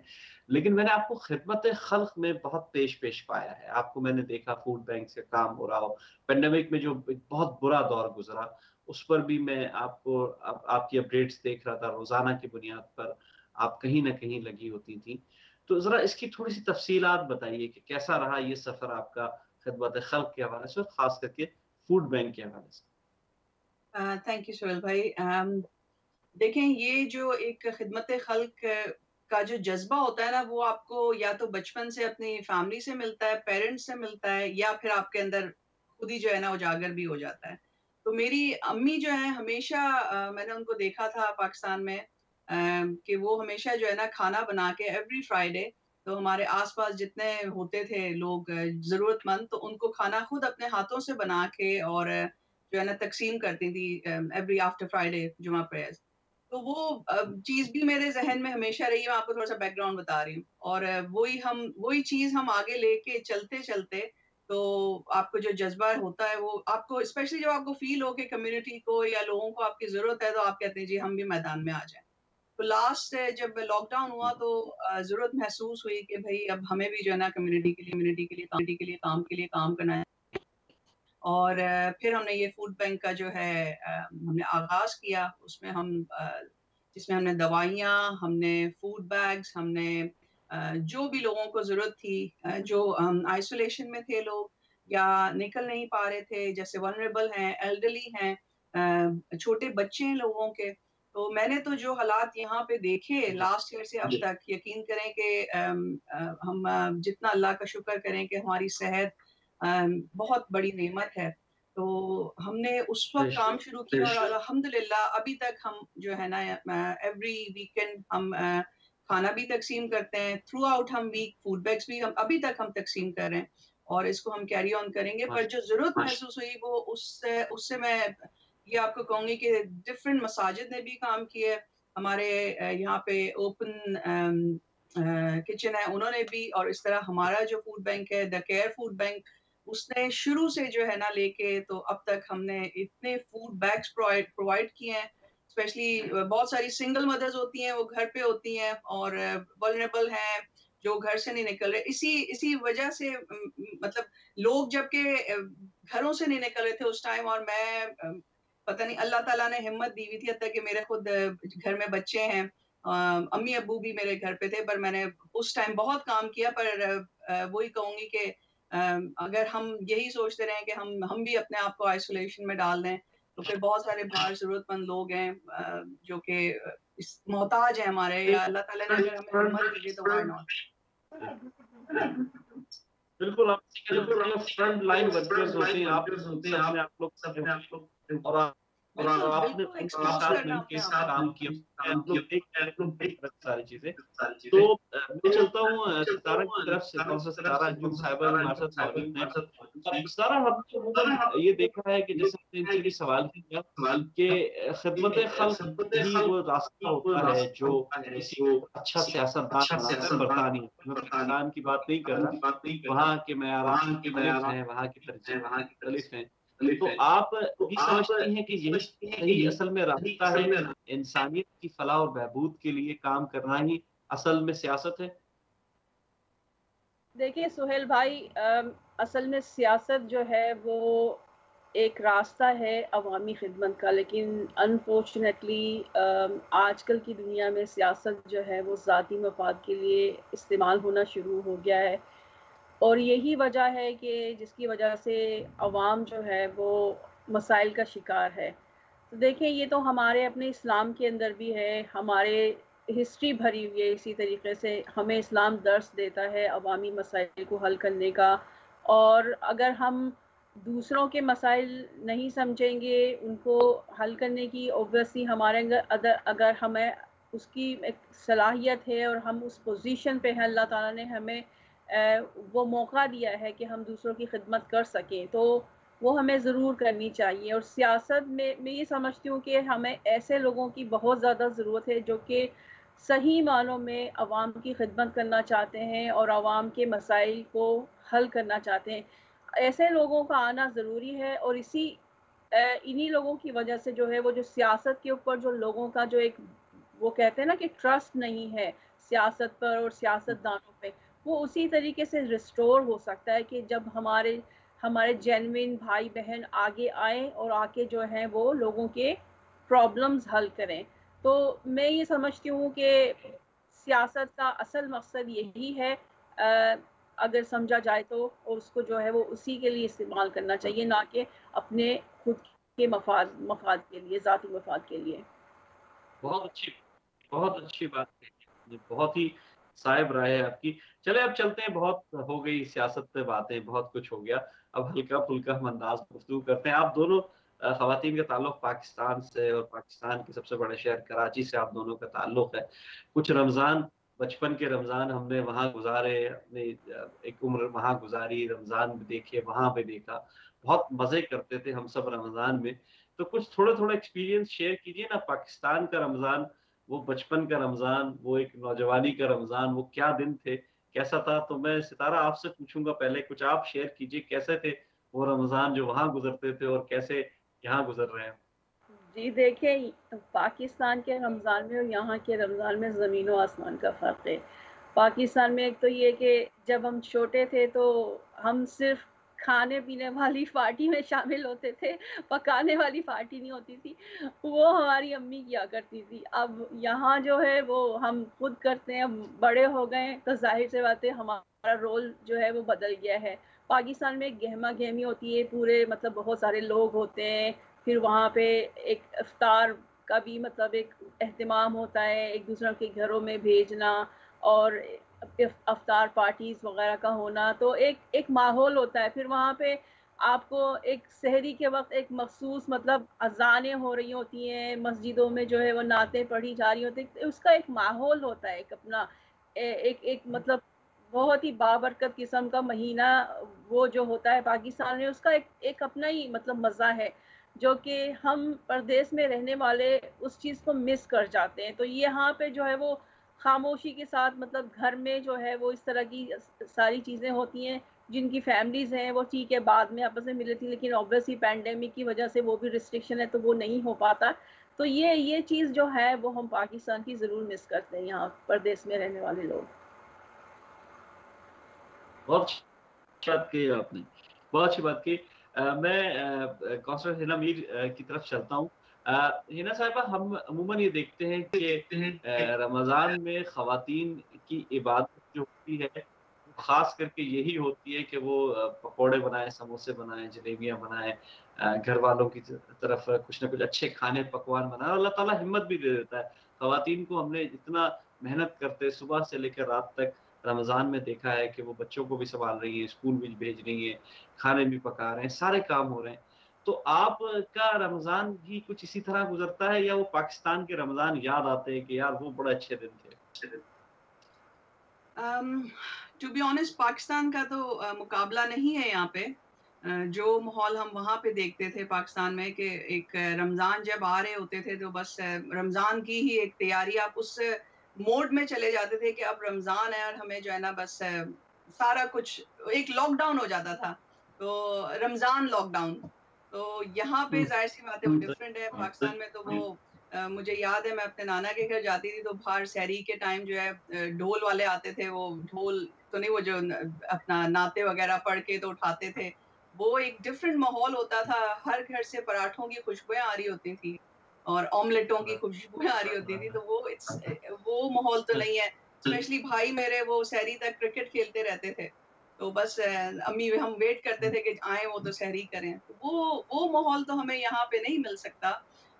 لیکن میں نے آپ کو خدمت خلق میں بہت پیش پایا ہے. آپ کو میں نے دیکھا فوڈ بینک سے کام ہو رہا ہو، پینڈیمک میں جو بہت برا دور گزرا اس پر بھی میں آپ کو آپ کی اپڈیٹس دیکھ رہا تھا، روزانہ کی بنیاد پر آپ کہیں نہ کہیں لگی ہوتی تھیں. تو ذرا اس کی تھوڑی سی تفصیلات بتائیے کہ کیسا رہا یہ سفر آپ کا خدمت خلق کے حوالے سے، اور خاص کر کے فوڈ بینک کے حوالے سے. تھینک یو سہیل بھائی. دیکھیں، یہ جو ایک خدمت خلق کا جو جذبہ ہوتا ہے نا، وہ آپ کو یا تو بچپن سے اپنی فیملی سے ملتا ہے، پیرنٹس سے ملتا ہے، یا پھر آپ کے اندر خود ہی جو ہے نا اجاگر بھی ہو جاتا ہے. تو میری امی جو ہے ہمیشہ میں نے ان کو دیکھا تھا پاکستان میں کہ وہ ہمیشہ جو ہے نا کھانا بنا کے ایوری فرائیڈے، تو ہمارے آس پاس جتنے ہوتے تھے لوگ ضرورت مند، تو ان کو کھانا خود اپنے ہاتھوں سے بنا کے اور جو ہے نا تقسیم کرتی تھی ایوری آفٹر فرائیڈے جمعہ پریئرز. تو وہ چیز بھی میرے ذہن میں ہمیشہ رہی ہے. میں آپ کو تھوڑا سا بیک گراؤنڈ بتا رہی ہوں. اور وہی چیز ہم آگے لے کے چلتے چلتے، تو آپ کو جو جذبہ ہوتا ہے وہ آپ کو، اسپیشلی جب آپ کو فیل ہو کہ کمیونٹی کو یا لوگوں کو آپ کی ضرورت ہے، تو آپ کہتے ہیں جی ہم بھی میدان میں آ جائیں. تو لاسٹ جب لاک ڈاؤن ہوا تو ضرورت محسوس ہوئی کہ بھائی اب ہمیں بھی جو ہے نا کمیونٹی کے لیے کام کرنا ہے. اور پھر ہم نے یہ فوڈ بینک کا جو ہے ہم نے آغاز کیا. اس میں جس میں ہم نے دوائیاں، ہم نے فوڈ بیگز، ہم نے جو بھی لوگوں کو ضرورت تھی، جو آئسولیشن میں تھے لوگ یا نکل نہیں پا رہے تھے، جیسے ولنریبل ہیں، ایلڈرلی ہیں، چھوٹے بچے ہیں لوگوں کے. تو میں نے تو جو حالات یہاں پہ دیکھے لاسٹ ایئر سے اب تک، یقین کریں کہ ہم جتنا اللہ کا شکر کریں کہ ہماری صحت بہت بڑی نعمت ہے. تو ہم نے اس وقت کام شروع کیا، اور الحمدللہ ابھی تک ہم جو ہے نا ایوری ویکینڈ ہم کھانا بھی تقسیم کرتے ہیں. تھرو آؤٹ ہم ویک فوڈ بیگس بھی ابھی تک ہم تقسیم کر رہے ہیں، اور اس کو ہم کیری آن کریں گے. پر جو ضرورت محسوس ہوئی وہ اس سے میں یہ آپ کو کہوں گی کہ ڈفرینٹ مساجد نے بھی کام کیے. ہمارے یہاں پہ اوپن کچن ہے، انہوں نے بھی. اور اس طرح ہمارا جو فوڈ بینک ہے، دا کیئر فوڈ بینک، اس نے شروع سے جو ہے نا لے کے تو اب تک ہم نے اتنے فوڈ بیگس پرووائڈ کیے ہیں. اسپیشلی بہت ساری سنگل مدرز ہوتی ہیں، وہ گھر پہ ہوتی ہیں اور ولنریبل ہیں، جو گھر سے نہیں نکل رہے. اسی وجہ سے مطلب لوگ جب کہ گھروں سے نہیں نکل رہے تھے اس ٹائم، اور میں پتہ نہیں اللہ تعالیٰ نے ہمت دی ہوئی تھی. حتیٰ کہ میرے خود گھر میں بچے ہیں، امی ابو بھی میرے گھر پہ تھے، پر میں نے اس ٹائم بہت کام کیا. پر وہی کہوں گی کہ اگر ہم یہی سوچتے رہیں کہ ہم بھی اپنے آپ کو آئسولیشن میں ڈال دیں، تو پھر بہت سارے باہر ضرورت مند لوگ ہیں جو کہ محتاج ہیں ہمارے، یا اللہ تعالیٰ نے اگر ہمیں ہمت دی تو وائی ناٹ. بالکل آپ فرنٹ لائن ورکرز ہوتے ہیں، آپ سب نے آپ لوگ اور آپ نے ان کے ساتھ مل کے کام کیا، آپ لوگ ایک ساری چیزیں. تو میں چلتا ہوں ستارہ کی طرف سے. کون سا ستارہ؟ انجم صاحبہ بھی ہمارے ساتھ موجود ہیں. ستارہ، ہم نے عموماً یہ دیکھا ہے کہ جیسے ہم نے ان سے بھی سوال کیا کہ خدمت خلق ہی وہ راستہ ہوتا ہے جو کسی کو اچھا سیاستدان بناتا ہے. برطانیہ، میں پاکستان کی بات نہیں کر رہا، وہاں کے معیارات مختلف ہیں، وہاں کی ترجیحات مختلف ہیں. تو آپ بھی سمجھتی ہیں کہ یہی اصل میں راستہ ہے، انسانیت کی فلاح اور بہبود کے لیے کام کرنا ہی اصل میں سیاست ہے؟ دیکھیے سہیل بھائی، اصل میں سیاست جو ہے وہ ایک راستہ ہے عوامی خدمت کا، لیکن انفارچونیٹلی آج کل کی دنیا میں سیاست جو ہے وہ ذاتی مفاد کے لیے استعمال ہونا شروع ہو گیا ہے. اور یہی وجہ ہے کہ جس کی وجہ سے عوام جو ہے وہ مسائل کا شکار ہے. تو دیکھیں، یہ تو ہمارے اپنے اسلام کے اندر بھی ہے، ہمارے ہسٹری بھری ہوئی ہے اسی طریقے سے. ہمیں اسلام درس دیتا ہے عوامی مسائل کو حل کرنے کا، اور اگر ہم دوسروں کے مسائل نہیں سمجھیں گے ان کو حل کرنے کی، اوبویسلی ہمارے اگر ہمیں اس کی ایک صلاحیت ہے اور ہم اس پوزیشن پہ ہیں، اللہ تعالیٰ نے ہمیں وہ موقع دیا ہے کہ ہم دوسروں کی خدمت کر سکیں. تو وہ ہمیں ضرور کرنی چاہیے. اور سیاست میں یہ سمجھتی ہوں کہ ہمیں ایسے لوگوں کی بہت زیادہ ضرورت ہے جو کہ صحیح معنوں میں عوام کی خدمت کرنا چاہتے ہیں اور عوام کے مسائل کو حل کرنا چاہتے ہیں. ایسے لوگوں کا آنا ضروری ہے. اور انہی لوگوں کی وجہ سے جو ہے وہ جو سیاست کے اوپر جو لوگوں کا جو ایک وہ کہتے ہیں نا کہ ٹرسٹ نہیں ہے سیاست پر اور سیاست دانوں پہ, وہ اسی طریقے سے ریسٹور ہو سکتا ہے کہ جب ہمارے جینوین بھائی بہن آگے آئیں اور آ کے جو ہیں وہ لوگوں کے پرابلمز حل کریں. تو میں یہ سمجھتی ہوں کہ سیاست کا اصل مقصد یہی ہے اگر سمجھا جائے تو, اور اس کو جو ہے وہ اسی کے لیے استعمال کرنا چاہیے, نہ کہ اپنے خود کے مفاد کے لیے, ذاتی مفاد کے لیے. بہت اچھی بات ہے, بہت ہی صائب رائے ہے آپ کی. چلے اب چلتے ہیں, بہت ہو گئی سیاست پہ باتیں, بہت کچھ ہو گیا, اب ہلکا پھلکا ہم انداز گفتگو کرتے ہیں. آپ دونوں خواتین کا تعلق پاکستان سے اور پاکستان کے سب سے بڑے شہر کراچی سے آپ دونوں کا تعلق ہے. کچھ رمضان, بچپن کے رمضان ہم نے وہاں گزارے, اپنی ایک عمر وہاں گزاری, رمضان بھی دیکھے, وہاں پہ دیکھا, بہت مزے کرتے تھے ہم سب رمضان میں. تو کچھ تھوڑا ایکسپیرینس شیئر کیجئے نا, پاکستان کا رمضان, وہ بچپن کا رمضان, وہ ایک نوجوانی کا رمضان, وہ کیا دن تھے, کیسا تھا. تو میں ستارہ آپ سے پوچھوں گا پہلے, کچھ آپ شیئر کیجئے کیسے تھے وہ رمضان جو وہاں گزرتے تھے اور کیسے یہاں گزر رہے ہیں. جی دیکھیں, پاکستان کے رمضان میں اور یہاں کے رمضان میں زمین و آسمان کا فرق ہے. پاکستان میں ایک تو یہ کہ جب ہم چھوٹے تھے تو ہم صرف کھانے پینے والی پارٹی میں شامل ہوتے تھے, پکانے والی پارٹی نہیں ہوتی تھی, وہ ہماری امی کیا کرتی تھی. اب یہاں جو ہے وہ ہم خود کرتے ہیں, بڑے ہو گئے تو ظاہر سے بات ہے ہمارا رول جو ہے وہ بدل گیا ہے. پاکستان میں گہما گہمی ہوتی ہے, پورے مطلب بہت سارے لوگ ہوتے ہیں, پھر وہاں پہ ایک افطار کا بھی مطلب ایک اہتمام ہوتا ہے, ایک دوسرے کے گھروں میں بھیجنا اور افطار پارٹیز وغیرہ کا ہونا, تو ایک ماحول ہوتا ہے. پھر وہاں پہ آپ کو ایک سحری کے وقت ایک مخصوص مطلب اذانیں ہو رہی ہوتی ہیں, مسجدوں میں جو ہے وہ نعتیں پڑھی جا رہی ہوتی ہیں, اس کا ایک ماحول ہوتا ہے, ایک اپنا ایک مطلب بہت ہی بابرکت قسم کا مہینہ وہ جو ہوتا ہے پاکستان میں, اس کا ایک اپنا ہی مطلب مزہ ہے جو کہ ہم پردیس میں رہنے والے اس چیز کو مس کر جاتے ہیں. تو یہاں پہ جو ہے وہ خاموشی کے ساتھ مطلب گھر میں جو ہے وہ اس طرح کی ساری چیزیں ہوتی ہیں, جن کی فیملیز ہیں وہ ٹھیک ہے بعد میں آپس میں ملی تھی, لیکن اوبویسلی پینڈیمک کی وجہ سے وہ بھی ریسٹرکشن ہے تو وہ نہیں ہو پاتا. تو یہ چیز جو ہے وہ ہم پاکستان کی ضرور مس کرتے ہیں یہاں پردیس میں رہنے والے لوگ. بہت اچھی بات کی آپ نے, بہت اچھی بات کی. میں کونسلر ہینا میر کی طرف چلتا ہوں. ہینا صاحبہ, ہم عموماً یہ دیکھتے ہیں کہ رمضان میں خواتین کی عبادت جو ہوتی ہے خاص کر کے یہی ہوتی ہے کہ وہ پکوڑے بنائیں, سموسے بنائیں, جلیبیاں بنائیں, گھر والوں کی طرف کچھ نہ کچھ اچھے کھانے پکوان بنائیں. اور اللہ تعالیٰ ہمت بھی دے دیتا ہے خواتین کو. ہم نے اتنا محنت کرتے صبح سے لے کر رات تک رمضان میں دیکھا ہے کہ وہ بچوں کو بھی سنبھال رہی ہیں, اسکول بھی بھیج رہی ہیں, کھانے بھی پکا رہے ہیں, سارے کام ہو رہے ہیں. تو آپ کا رمضان بھی کچھ اسی طرح گزرتا ہے یا وہ پاکستان کے رمضان یاد آتے ہیں کہ یار وہ بڑے اچھے دن تھے؟ ٹو بی آنیسٹ پاکستان کا تو مقابلہ نہیں ہے یہاں پہ. جو ماحول ہم وہاں پہ دیکھتے تھے پاکستان میں کہ ایک رمضان جب آ رہے ہوتے تھے تو بس رمضان کی ہی ایک تیاری, آپ اس موڈ میں چلے جاتے تھے کہ اب رمضان ہے اور ہمیں جو ہے نا بس سارا کچھ ایک لاک ڈاؤن ہو جاتا تھا, تو رمضان لاک ڈاؤن. تو یہاں پہ ظاہر سی بات ہے وہ ڈفرینٹ ہے. پاکستان میں تو وہ مجھے یاد ہے میں اپنے نانا کے گھر جاتی تھی تو باہر سحری کے ٹائم جو ہے ڈھول والے آتے تھے, وہ ڈھول تو نہیں, وہ جو اپنا نعتیں وغیرہ پڑھ کے تو اٹھاتے تھے. وہ ایک ڈفرینٹ ماحول ہوتا تھا, ہر گھر سے پراٹھوں کی خوشبوئیں آ رہی ہوتی تھی اور آملیٹوں کی خوشبوئیں آ رہی ہوتی تھی. تو وہ ماحول تو نہیں ہے. اسپیشلی بھائی میرے وہ سحری تک کرکٹ کھیلتے رہتے تھے, تو بس امی ہم ویٹ کرتے تھے کہ آئیں وہ تو سحری کریں. وہ ماحول تو ہمیں یہاں پہ نہیں مل سکتا.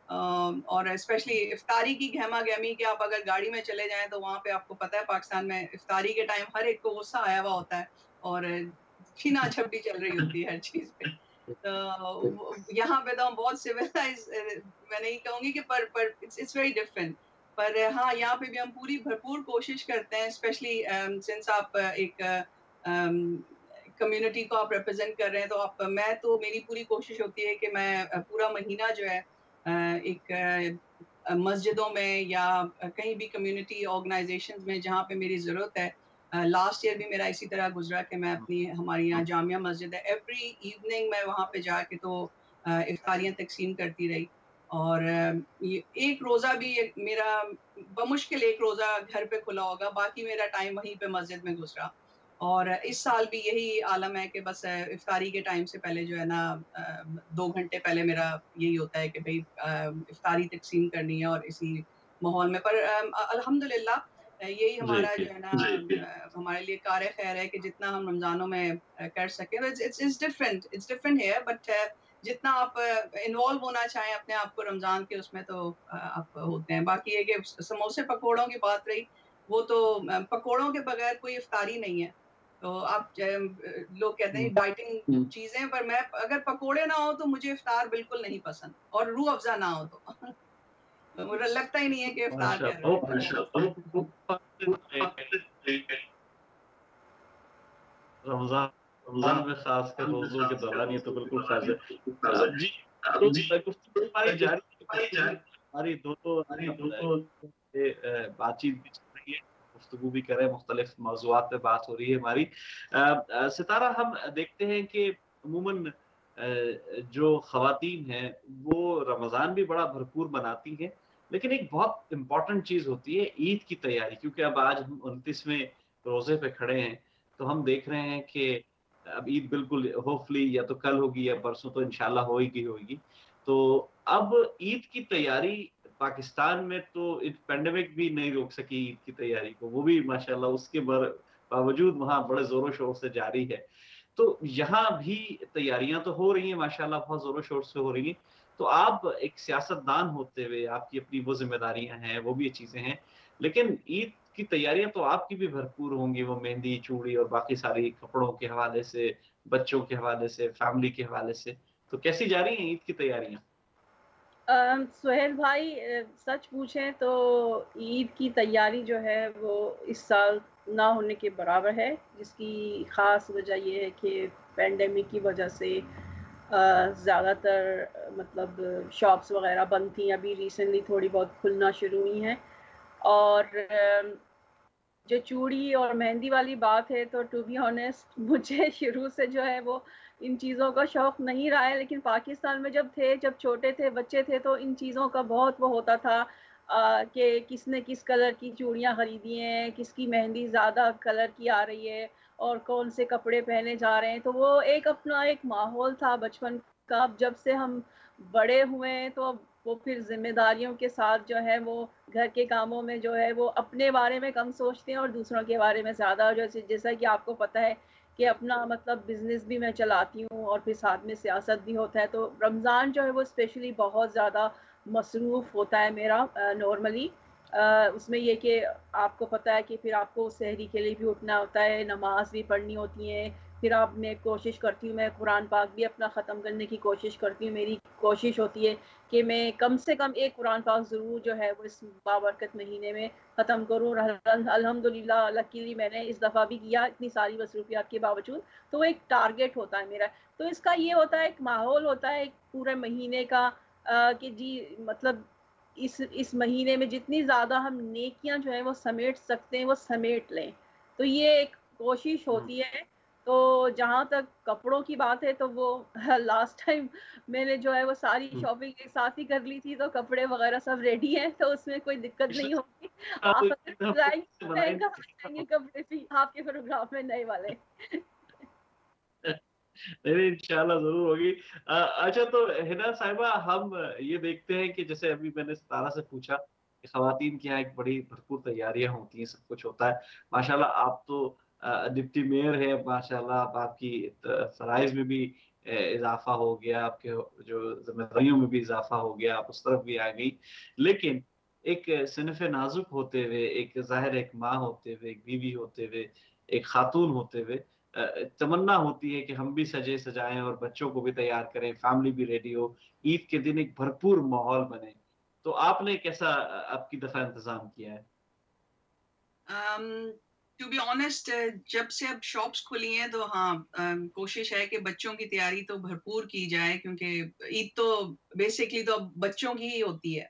اور اسپیشلی افطاری کی گہما گہمی کہ آپ اگر گاڑی میں چلے جائیں تو وہاں پہ آپ کو پتہ ہے پاکستان میں افطاری کے ٹائم ہر ایک کو غصہ آیا ہوا ہوتا ہے اور چھینا جھپٹی چل رہی ہوتی ہے ہر چیز پہ. تو یہاں پہ تو ہم بہت سویلائز, میں نہیں کہوں گی کہ پر اٹس ویری ڈفرینٹ. پر ہاں یہاں پہ بھی ہم پوری بھرپور کوشش کرتے ہیں, اسپیشلی سنس آپ ایک کمیونٹی کو آپ ریپرزینٹ کر رہے ہیں، تو آپ میری پوری کوشش ہوتی ہے کہ میں پورا مہینہ جو ہے ایک مسجدوں میں یا کہیں بھی کمیونٹی آرگنائزیشنز میں جہاں پہ میری ضرورت ہے. لاسٹ ایئر بھی میرا اسی طرح گزرا کہ میں ہماری یہاں جامعہ مسجد ہے، ایوری ایوننگ میں وہاں پہ جا کے تو افطاریاں تقسیم کرتی رہی. اور ایک روزہ بھی میرا بمشکل ایک روزہ گھر پہ کھلا ہوگا، باقی میرا ٹائم وہیں پہ مسجد میں گزرا. اور اس سال بھی یہی عالم ہے کہ بس افطاری کے ٹائم سے پہلے جو ہے نا 2 گھنٹے پہلے میرا یہی ہوتا ہے کہ بھئی افطاری تقسیم کرنی ہے، اور اسی ماحول میں. پر الحمدللہ یہی ہمارا جو ہے نا ہمارے لیے کار خیر ہے کہ جتنا ہم رمضانوں میں کر سکیں. اٹس ڈفرینٹ ہے، بٹ جتنا آپ انوالو ہونا چاہیں اپنے آپ کو رمضان کے اس میں تو آپ ہوتے ہیں. باقی یہ کہ سموسے پکوڑوں کی بات رہی، وہ تو پکوڑوں کے بغیر کوئی افطاری نہیں ہے. تو آپ لوگ کہتے ہیں ڈائٹنگ چیزیں، پر میں اگر پکوڑے نہ ہو تو مجھے افطار بالکل نہیں پسند، اور روح افزا نہ ہو تو مجھے لگتا ہی نہیں ہے کہ افطار کر رہے ہیں. رمضان میں خاص کر روزوں کے دوران یہ تو بالکل فرض ہے. جی گفتگو ہماری جاری ہماری دونوں بات چیت بھی چل رہی ہے، گفتگو بھی کریں، مختلف موضوعات پہ بات ہو رہی ہے ہماری. ستارہ، ہم دیکھتے ہیں کہ عموماً جو خواتین ہیں وہ رمضان بھی بڑا بھرپور مناتی ہیں، لیکن ایک بہت امپورٹنٹ چیز ہوتی ہے عید کی تیاری. کیونکہ اب آج ہم 29ویں روزے پہ کھڑے ہیں، تو ہم دیکھ رہے ہیں کہ اب عید بالکل ہوپفلی یا تو کل ہوگی یا پرسوں تو انشاءاللہ ہوگی. تو اب عید کی تیاری پاکستان میں تو پینڈیمک بھی نہیں روک سکی عید کی تیاری کو، وہ بھی ماشاءاللہ اس کے باوجود وہاں بڑے زور و شور سے جاری ہے. تو یہاں بھی تیاریاں تو ہو رہی ہیں ماشاءاللہ، بہت زور و شور سے ہو رہی ہیں. تو آپ ایک سیاست دان ہوتے ہوئے، آپ کی اپنی وہ ذمہ داریاں ہیں، وہ بھی چیزیں ہیں، لیکن عید کی تیاریاں تو آپ کی بھی بھرپور ہوں گی، وہ مہندی، چوڑی اور باقی ساری کپڑوں کے حوالے سے، بچوں کے حوالے سے، فیملی کے حوالے سے. تو کیسی جا رہی ہیں عید کی تیاریاں؟ سہیل بھائی، سچ پوچھیں تو عید کی تیاری جو ہے وہ اس سال نہ ہونے کے برابر ہے، جس کی خاص وجہ یہ ہے کہ پینڈیمک کی وجہ سے زیادہ تر مطلب شاپس وغیرہ بند تھیں، ابھی ریسنٹلی تھوڑی بہت کھلنا شروع ہوئی ہیں. اور جو چوڑی اور مہندی والی بات ہے تو ٹو بی آنیسٹ مجھے شروع سے جو ہے وہ ان چیزوں کا شوق نہیں رہا ہے، لیکن پاکستان میں جب چھوٹے تھے، بچے تھے، تو ان چیزوں کا بہت وہ ہوتا تھا کہ کس نے کس کلر کی چوڑیاں خریدی ہیں، کس کی مہندی زیادہ کلر کی آ رہی ہے، اور کون سے کپڑے پہنے جا رہے ہیں. تو وہ اپنا ایک ماحول تھا بچپن کا. اب جب سے ہم بڑے ہوئے ہیں تو وہ پھر ذمہ داریوں کے ساتھ جو ہے وہ گھر کے کاموں میں جو ہے وہ اپنے بارے میں کم سوچتے ہیں اور دوسروں کے بارے میں زیادہ. جیسا کہ آپ کو پتہ ہے کہ اپنا مطلب بزنس بھی میں چلاتی ہوں اور پھر ساتھ میں سیاست بھی ہوتا ہے. تو رمضان جو ہے وہ اسپیشلی بہت زیادہ مصروف ہوتا ہے میرا نارملی. اس میں یہ کہ آپ کو پتہ ہے کہ پھر آپ کو سحری کے لیے بھی اٹھنا ہوتا ہے، نماز بھی پڑھنی ہوتی ہے. پھر میں کوشش کرتی ہوں، میں قرآن پاک بھی اپنا ختم کرنے کی کوشش کرتی ہوں. میری کوشش ہوتی ہے کہ میں کم سے کم ایک قرآن پاک ضرور جو ہے وہ اس بابرکت مہینے میں ختم کروں. الحمدللہ لکیلی میں نے اس دفعہ بھی کیا، اتنی ساری مصروفیات کے باوجود. تو وہ ایک ٹارگٹ ہوتا ہے میرا. تو اس کا یہ ہوتا ہے، ایک ماحول ہوتا ہے ایک پورے مہینے کا کہ جی مطلب اس مہینے میں جتنی زیادہ ہم نیکیاں جو ہیں وہ سمیٹ سکتے ہیں وہ سمیٹ لیں. تو یہ ایک کوشش ہوتی ہے. تو جہاں تک کپڑوں کی بات ہے تو وہ لاسٹ ٹائم میں نے جو ہے وہ ساری شاپنگ ایک ساتھ ہی کر لی تھی، تو کپڑے وغیرہ سب ریڈی ہیں، تو اس میں کوئی دقت نہیں ہوگی. آپ اگر جائیں گے کپڑے بھی آپ کے پروگرام میں نئے والے. نہیں انشاءاللہ ضرور ہوگی. اچھا، تو ہنا صاحبہ، ہم یہ دیکھتے ہیں کہ جیسے ابھی میں نے ستارہ سے پوچھا کہ خواتین کے یہاں ایک بڑی بھرپور تیاریاں ہوتی ہیں، سب کچھ ہوتا ہے. ماشاءاللہ آپ تو ڈپٹی میئر ہے، ماشاءاللہ آپ کی فرائض میں بھی اضافہ ہو گیا، آپ کے جو ذمہ داریوں میں بھی اضافہ ہو گیا، آپ اس طرف بھی آ گئی. لیکن ایک صنف نازک ہوتے ہوئے، ایک ظاہر ایک ماں ہوتے ہوئے، ایک بیوی ہوتے ہوئے، ایک خاتون ہوتے ہوئے، تمنا ہوتی ہے کہ ہم بھی سجے سجائیں اور بچوں کو بھی تیار کریں، فیملی بھی ریڈی ہو، عید کے دن ایک بھرپور ماحول بنے. تو آپ نے کیسا آپ کی دفعہ انتظام کیا ہے؟ ٹو بی آنےسٹ جب سے اب شاپس کھلی ہیں تو ہاں کوشش ہے کہ بچوں کی تیاری تو بھرپور کی جائے، کیونکہ عید تو بیسکلی تو اب بچوں کی ہی ہوتی ہے.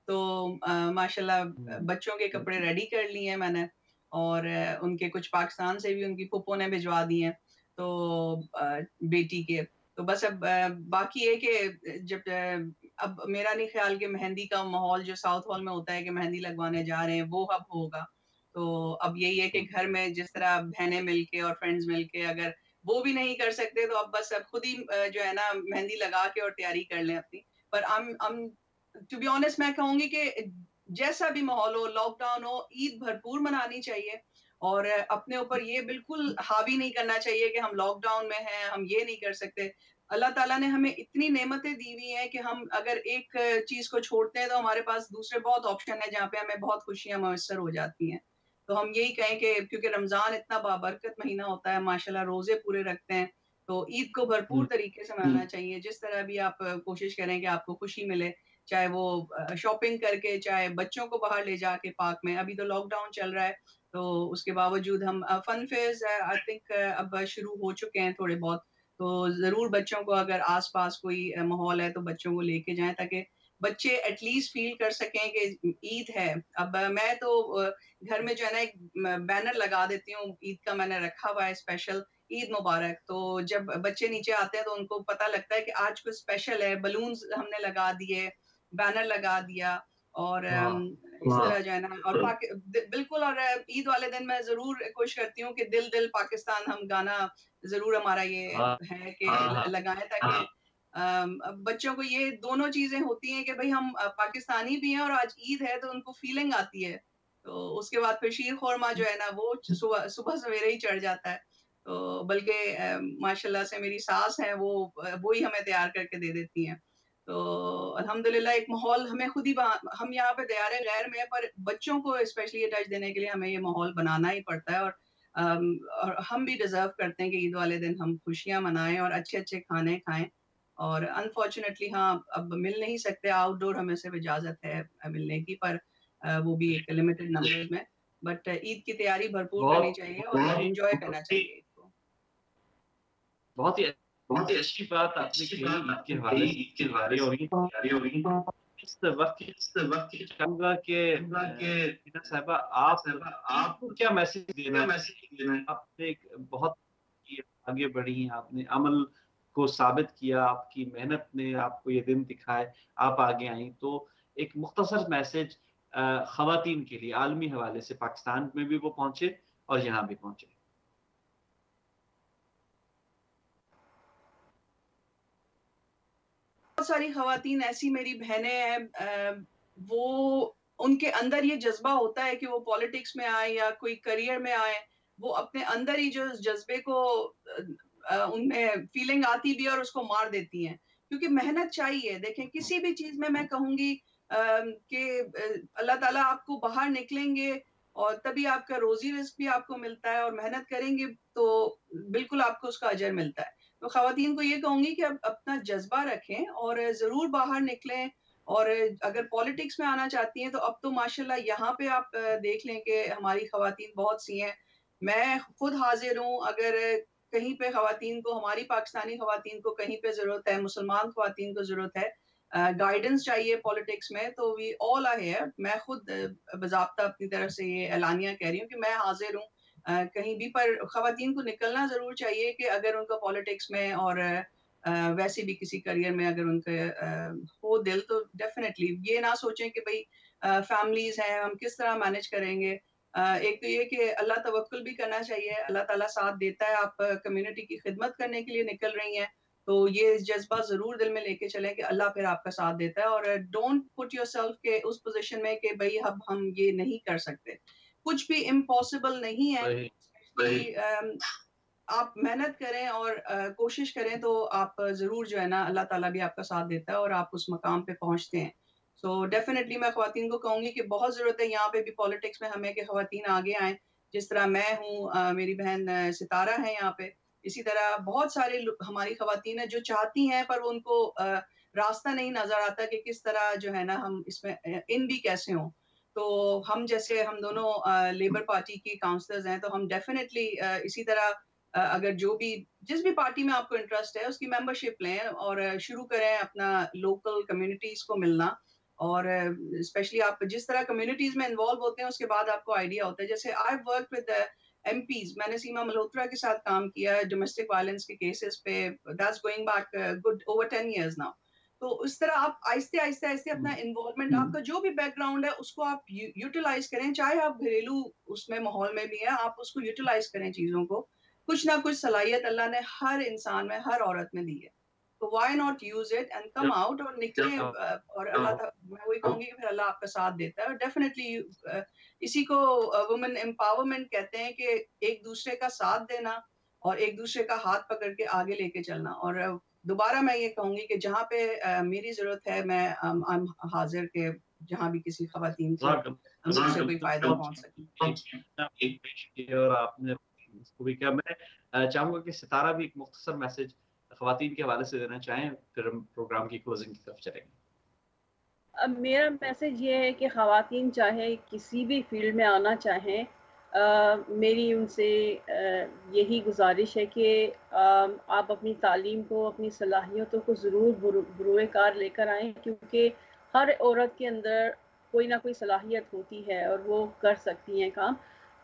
تو ماشاء اللہ بچوں کے کپڑے ریڈی کر لیے ہیں میں نے، اور ان کے کچھ پاکستان سے بھی ان کی پھپھو نے بھجوا دیے ہیں تو بیٹی کے. تو بس اب باقی ہے کہ جب اب میرا نہیں خیال کہ مہندی کا ماحول جو ساؤتھ ہال میں ہوتا ہے کہ مہندی لگوانے جا رہے ہیں وہ اب ہوگا. تو اب یہی ہے کہ گھر میں جس طرح بہنیں مل کے اور فرینڈز مل کے اگر وہ بھی نہیں کر سکتے تو اب بس اب خود ہی جو ہے نا مہندی لگا کے اور تیاری کر لیں اپنی. پر ٹو بی آنےسٹ میں کہوں گی کہ جیسا بھی ماحول ہو، لاک ڈاؤن ہو، عید بھرپور منانی چاہیے، اور اپنے اوپر یہ بالکل حاوی نہیں کرنا چاہیے کہ ہم لاک ڈاؤن میں ہیں، ہم یہ نہیں کر سکتے. اللہ تعالیٰ نے ہمیں اتنی نعمتیں دی ہوئی ہیں کہ ہم اگر ایک چیز کو چھوڑتے ہیں تو ہمارے پاس دوسرے بہت آپشن ہیں جہاں پہ ہمیں بہت خوشیاں میسر ہو جاتی ہیں. تو ہم یہی کہیں کہ کیونکہ رمضان اتنا بابرکت مہینہ ہوتا ہے، ماشاءاللہ روزے پورے رکھتے ہیں، تو عید کو بھرپور طریقے سے منانا چاہیے. جس طرح بھی آپ کوشش کریں کہ آپ کو خوشی ملے، چاہے وہ شاپنگ کر کے، چاہے بچوں کو باہر لے جا کے پارک میں. ابھی تو لاک ڈاؤن چل رہا ہے تو اس کے باوجود ہم فن فیئرز آئی تھنک اب شروع ہو چکے ہیں تھوڑے بہت، تو ضرور بچوں کو اگر آس پاس کوئی ماحول ہے تو بچوں کو لے کے جائیں تاکہ بچے ایٹ لیسٹ فیل کر سکیں کہ عید ہے. اب میں تو گھر میں جو ہے نا ایک بینر لگا دیتی ہوں عید کا، میں نے رکھا ہوا ہے اسپیشل عید مبارک. تو جب بچے نیچے آتے ہیں تو ان کو پتہ لگتا ہے کہ آج کچھ اسپیشل ہے. بلونز ہم نے لگا دیے، بینر لگا دیا، اور اس طرح جو ہے نا. اور بالکل، اور عید والے دن میں ضرور کوشش کرتی ہوں کہ دل دل پاکستان ہم گانا ضرور ہمارا یہ ہے کہ لگائیں، تاکہ بچوں کو یہ دونوں چیزیں ہوتی ہیں کہ بھئی ہم پاکستانی بھی ہیں اور آج عید ہے تو ان کو فیلنگ آتی ہے. تو اس کے بعد پھر شیر خورما جو ہے نا وہ صبح سویرے ہی چڑھ جاتا ہے. تو بلکہ ماشاءاللہ سے میری ساس ہیں وہی ہمیں تیار کر کے دے دیتی ہیں. تو الحمدللہ ایک ماحول ہمیں خود ہی ہم یہاں پہ دیار غیر میں، پر بچوں کو اسپیشلی یہ ٹچ دینے کے لیے ہمیں یہ ماحول بنانا ہی پڑتا ہے. اور ہم بھی ڈیزرو کرتے ہیں کہ عید والے دن ہم خوشیاں منائیں اور اچھے اچھے کھانے کھائیں. اور انفارچونیٹلی ہاں اب مل نہیں سکتے، آؤٹ ڈور ہمیں صرف اجازت ہے ملنے کی، پر وہ بھی ایک لمیٹڈ نمبر میں. بٹ عید کی تیاری بھرپور کرنی چاہیے اور انجوائے کرنا چاہیے عید کو. بہت ہی اچھی بات آپ نے کہی عید کے حوالے سے تیاری ہو رہی. اس وقت چاہوں گا کہ مینا صاحبہ آپ کو کیا میسج دینا ہے؟ آپ نے بہت آگے بڑھی ہیں، آپ نے عمل کو ثابت کیا، آپ کی محنت نے آپ کو یہ دن دکھائے، آپ آگے آئیں. تو ایک مختصر میسج خواتین کے لیے عالمی حوالے سے، پاکستان میں بھی وہ پہنچے اور یہاں بھی پہنچے. بہت ساری خواتین ایسی میری بہنیں ہیں، وہ ان کے اندر یہ جذبہ ہوتا ہے کہ وہ پالیٹکس میں آئے یا کوئی کریئر میں آئے، وہ اپنے اندر ہی جو جذبے کو ان میں فیلنگ آتی بھی اور اس کو مار دیتی ہیں. کیونکہ محنت چاہیے. دیکھیں کسی بھی چیز میں کہوں گی کہ اللہ تعالیٰ آپ کو باہر نکلیں گے اور تبھی آپ کا روزی رزق بھی آپ کو ملتا ہے، اور محنت کریں گے تو بالکل آپ کو اس کا اجر ملتا ہے. تو خواتین کو یہ کہوں گی کہ اپنا جذبہ رکھیں اور ضرور باہر نکلیں. اور اگر پالیٹکس میں آنا چاہتی ہیں تو اب تو ماشاءاللہ یہاں پہ آپ دیکھ لیں کہ ہماری خواتین بہت سی ہیں. میں خود حاضر ہوں، اگر کہیں پہ خواتین کو، ہماری پاکستانی خواتین کو کہیں پہ ضرورت ہے، مسلمان خواتین کو ضرورت ہے، گائیڈنس چاہیے پالیٹکس میں، تو وی آل آر ہیئر. میں خود باضابطہ اپنی طرف سے یہ اعلانیہ کہہ رہی ہوں کہ میں حاضر ہوں کہیں بھی. پر خواتین کو نکلنا ضرور چاہیے کہ اگر ان کو پالیٹکس میں اور ویسے بھی کسی کریئر میں اگر ان کے ہو دل، تو ڈیفینیٹلی یہ نہ سوچیں کہ بھئی فیملیز ہیں ہم کس طرح مینج کریں گے. ایک تو یہ کہ اللہ توکل بھی کرنا چاہیے، اللہ تعالیٰ ساتھ دیتا ہے. آپ کمیونٹی کی خدمت کرنے کے لیے نکل رہی ہیں تو یہ جذبہ ضرور دل میں لے کے چلیں کہ اللہ پھر آپ کا ساتھ دیتا ہے. اور ڈونٹ پٹ یور سیلف کے اس پوزیشن میں کہ بھئی اب ہم یہ نہیں کر سکتے. کچھ بھی امپاسبل نہیں ہے. آپ محنت کریں اور کوشش کریں تو آپ ضرور جو ہے نا اللہ تعالیٰ بھی آپ کا ساتھ دیتا ہے اور آپ اس مقام پہ پہنچتے ہیں. سو ڈیفینیٹلی میں خواتین کو کہوں گی کہ بہت ضرورت ہے یہاں پہ بھی پالیٹکس میں ہمیں کہ خواتین آگے آئیں. جس طرح میں ہوں، میری بہن ستارہ ہے یہاں پہ، اسی طرح بہت سارے ہماری خواتین ہیں جو چاہتی ہیں پر ان کو راستہ نہیں نظر آتا کہ کس طرح جو ہے نا ہم اس میں ان بھی کیسے ہوں. تو ہم جیسے ہم دونوں لیبر پارٹی کی کاؤنسلرز ہیں تو ہم ڈیفینیٹلی اسی طرح اگر جو بھی جس بھی پارٹی میں آپ کو انٹرسٹ ہے اس کی ممبرشپ لیں اور شروع کریں اپنا لوکل کمیونٹیز کو ملنا. اور اسپیشلی آپ جس طرح کمیونٹیز میں انوالو ہوتے ہیں اس کے بعد آپ کو آئیڈیا ہوتا ہے. جیسے I work with MPs, میں نے سیما ملہوترا کے ساتھ کام کیا ہے ڈومیسٹک وائلنس کے کیسز پہ. That's going back good over 10 years now. تو اس طرح آپ آہستہ آہستہ آہستہ اپنا انوالومنٹ, آپ کا جو بھی بیک گراؤنڈ ہے اس کو آپ یوٹیلائز کریں, چاہے آپ گھریلو اس میں ماحول میں بھی ہیں, آپ اس کو یوٹیلائز کریں چیزوں کو. کچھ نہ کچھ صلاحیت اللہ نے ہر انسان میں, ہر عورت میں دی ہے, تو why not use it and come out اور نکلیں. اور اللہ میں وہی کہوں گی کہ پھر اللہ آپ کا ساتھ دیتا ہے. اور ڈیفینیٹلی اسی کو وومن امپاورمنٹ کہتے ہیں کہ ایک دوسرے کا ساتھ دینا اور ایک دوسرے کا ہاتھ پکڑ کے آگے لے کے چلنا. اور دوبارہ میں یہ کہوں گی کہ جہاں پہ میری ضرورت ہے میں حاضر کہ جہاں بھی کسی خواتین سے کوئی فائدہ پہنچ سکے. اور آپ نے اس کو بھی کیا, میں چاہوں گا کہ ستارہ بھی ایک مختصر میسج خواتین کے حوالے سے دینا چاہیں, پھر ہم پروگرام کی کلوزنگ کی طرف چلیں گے. اب میرا میسج یہ ہے کہ خواتین چاہے کسی بھی فیلڈ میں آنا چاہیں, میری ان سے یہی گزارش ہے کہ آپ اپنی تعلیم کو, اپنی صلاحیتوں کو ضرور بروئے کار لے کر آئیں, کیونکہ ہر عورت کے اندر کوئی نہ کوئی صلاحیت ہوتی ہے اور وہ کر سکتی ہیں کام.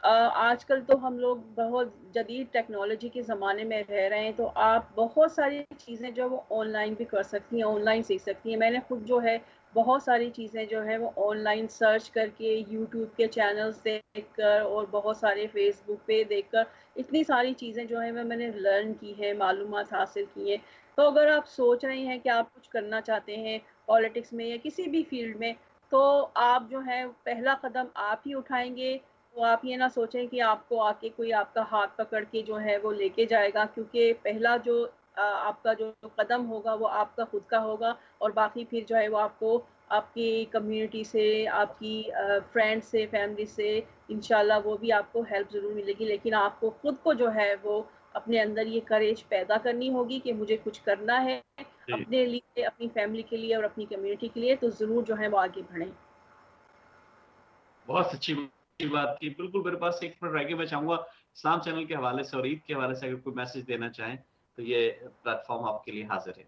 آج کل تو ہم لوگ بہت جدید ٹیکنالوجی کے زمانے میں رہ رہے ہیں, تو آپ بہت ساری چیزیں جو وہ آن لائن بھی کر سکتی ہیں, آن لائن سیکھ سکتی ہیں. میں نے خود جو ہے بہت ساری چیزیں جو ہے وہ آن لائن سرچ کر کے, یوٹیوب کے چینلز دیکھ کر اور بہت سارے فیس بک پہ دیکھ کر اتنی ساری چیزیں جو ہیں میں نے لرن کی ہیں, معلومات حاصل کی ہیں. تو اگر آپ سوچ رہے ہیں کہ آپ کچھ کرنا چاہتے ہیں پالیٹکس میں یا کسی بھی فیلڈ میں, تو آپ جو ہے پہلا قدم آپ ہی اٹھائیں گے. تو آپ یہ نہ سوچیں کہ آپ کو آ کے کوئی آپ کا ہاتھ پکڑ کے جو ہے وہ لے کے جائے گا, کیونکہ پہلا جو آپ کا جو قدم ہوگا وہ آپ کا خود کا ہوگا, اور باقی پھر جو ہے وہ آپ کو آپ کی کمیونٹی سے, آپ کی فرینڈ سے, فیملی سے انشاءاللہ وہ بھی آپ کو ہیلپ ضرور ملے گی. لیکن آپ کو خود کو جو ہے وہ اپنے اندر یہ کریج پیدا کرنی ہوگی کہ مجھے کچھ کرنا ہے اپنے لیے, اپنی فیملی کے لیے اور اپنی کمیونٹی کے لیے. تو ضرور جو ہے وہ آگے بڑھیں. بہت اچھی بات کی. بالکل میرے پاس ایک منٹ رہ گیا, میں چاہوں گا اسلام چینل کے حوالے سے اور عید کے حوالے سے اگر کوئی میسج دینا چاہیں تو یہ پلیٹ فارم آپ کے لیے حاضر ہے.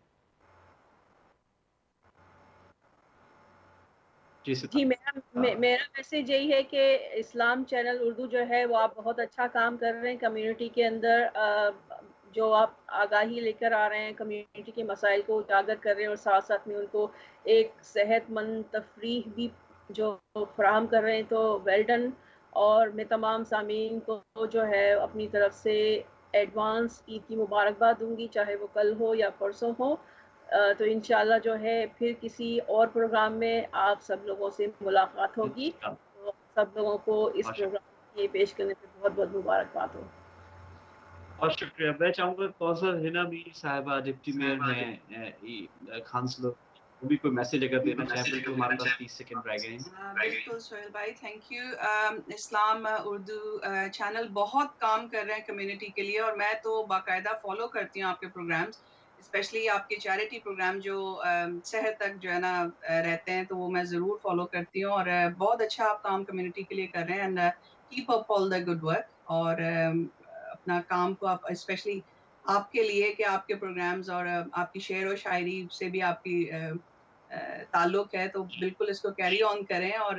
جی, میرا میسج یہی ہے کہ اسلام چینل اردو جو ہے وہ آپ بہت اچھا کام کر رہے ہیں. کمیونٹی کے اندر جو آپ آگاہی لے کر آ رہے ہیں, کمیونٹی کے مسائل کو اجاگر کر رہے ہیں, اور ساتھ ساتھ میں ان کو ایک صحت مند تفریح بھی جو فراہم کر رہے ہیں, تو ویل ڈن. اور میں تمام سامعین کو جو ہے اپنی طرف سے ایڈوانس عید کی مبارکباد دوں گی, چاہے وہ کل ہو یا پرسوں ہو. تو انشاءاللہ جو ہے پھر کسی اور پروگرام میں آپ سب لوگوں سے ملاقات ہوگی. تو سب لوگوں کو اس پروگرام کے پیش کرنے پہ بہت بہت مبارکباد ہو. بہت شکریہ. میں چاہوں گا کونسلر ہنا میر صاحبہ ڈپٹی میئر ہیں کانسلر, وہ بھی کوئی میسج اگر دینا چاہیں. بالکل ہمارے پاس 30 سیکنڈ رہ گئے ہیں. بالکل سہیل بھائی, thank you. Islam Urdu channel بہت کام کر رہے ہیں کمیونٹی کے لیے, اور میں تو باقاعدہ فالو کرتی ہوں آپ کے پروگرامز, اسپیشلی آپ کے چیریٹی پروگرام جو صحت تک جو ہے نا رہتے ہیں, تو وہ میں ضرور فالو کرتی ہوں. اور بہت اچھا آپ کام کمیونٹی کے لیے کر رہے ہیں, and keep up all the good work. اور اپنا کام کو آپ اسپیشلی آپ کے لیے کہ آپ کے پروگرامز اور آپ کی شعر و شاعری سے بھی آپ کی تعلق ہے, تو بالکل اس کو کیری آن کریں. اور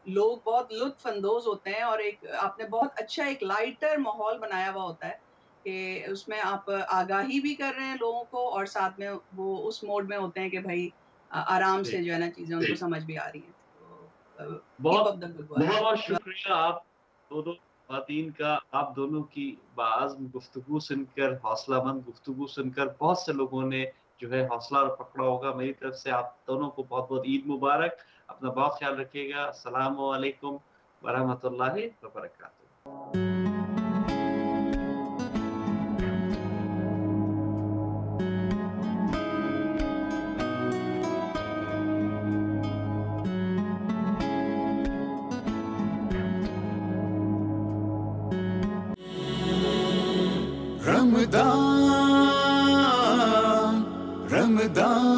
لوگ بہت لطف اندوز ہوتے ہیں, اور ایک آپ نے بہت اچھا ایک لائٹر ماحول بنایا ہوا ہوتا ہے کہ اس میں آپ آگاہی بھی کر رہے ہیں لوگوں کو, اور ساتھ میں وہ اس موڈ میں ہوتے ہیں کہ بھائی آرام سے جو ہے نا چیزیں ان کو سمجھ بھی آ رہی ہیں. بہت شکریہ آپ دونوں خواتین کا. آپ دونوں کی باعزم گفتگو سن کر, حوصلہ مند گفتگو سن کر بہت سے لوگوں نے جو ہے حوصلہ اور پکڑا ہوگا. میری طرف سے آپ دونوں کو بہت بہت عید مبارک. اپنا بہت خیال رکھیے گا. السلام علیکم ورحمۃ اللہ وبرکاتہ. رمضان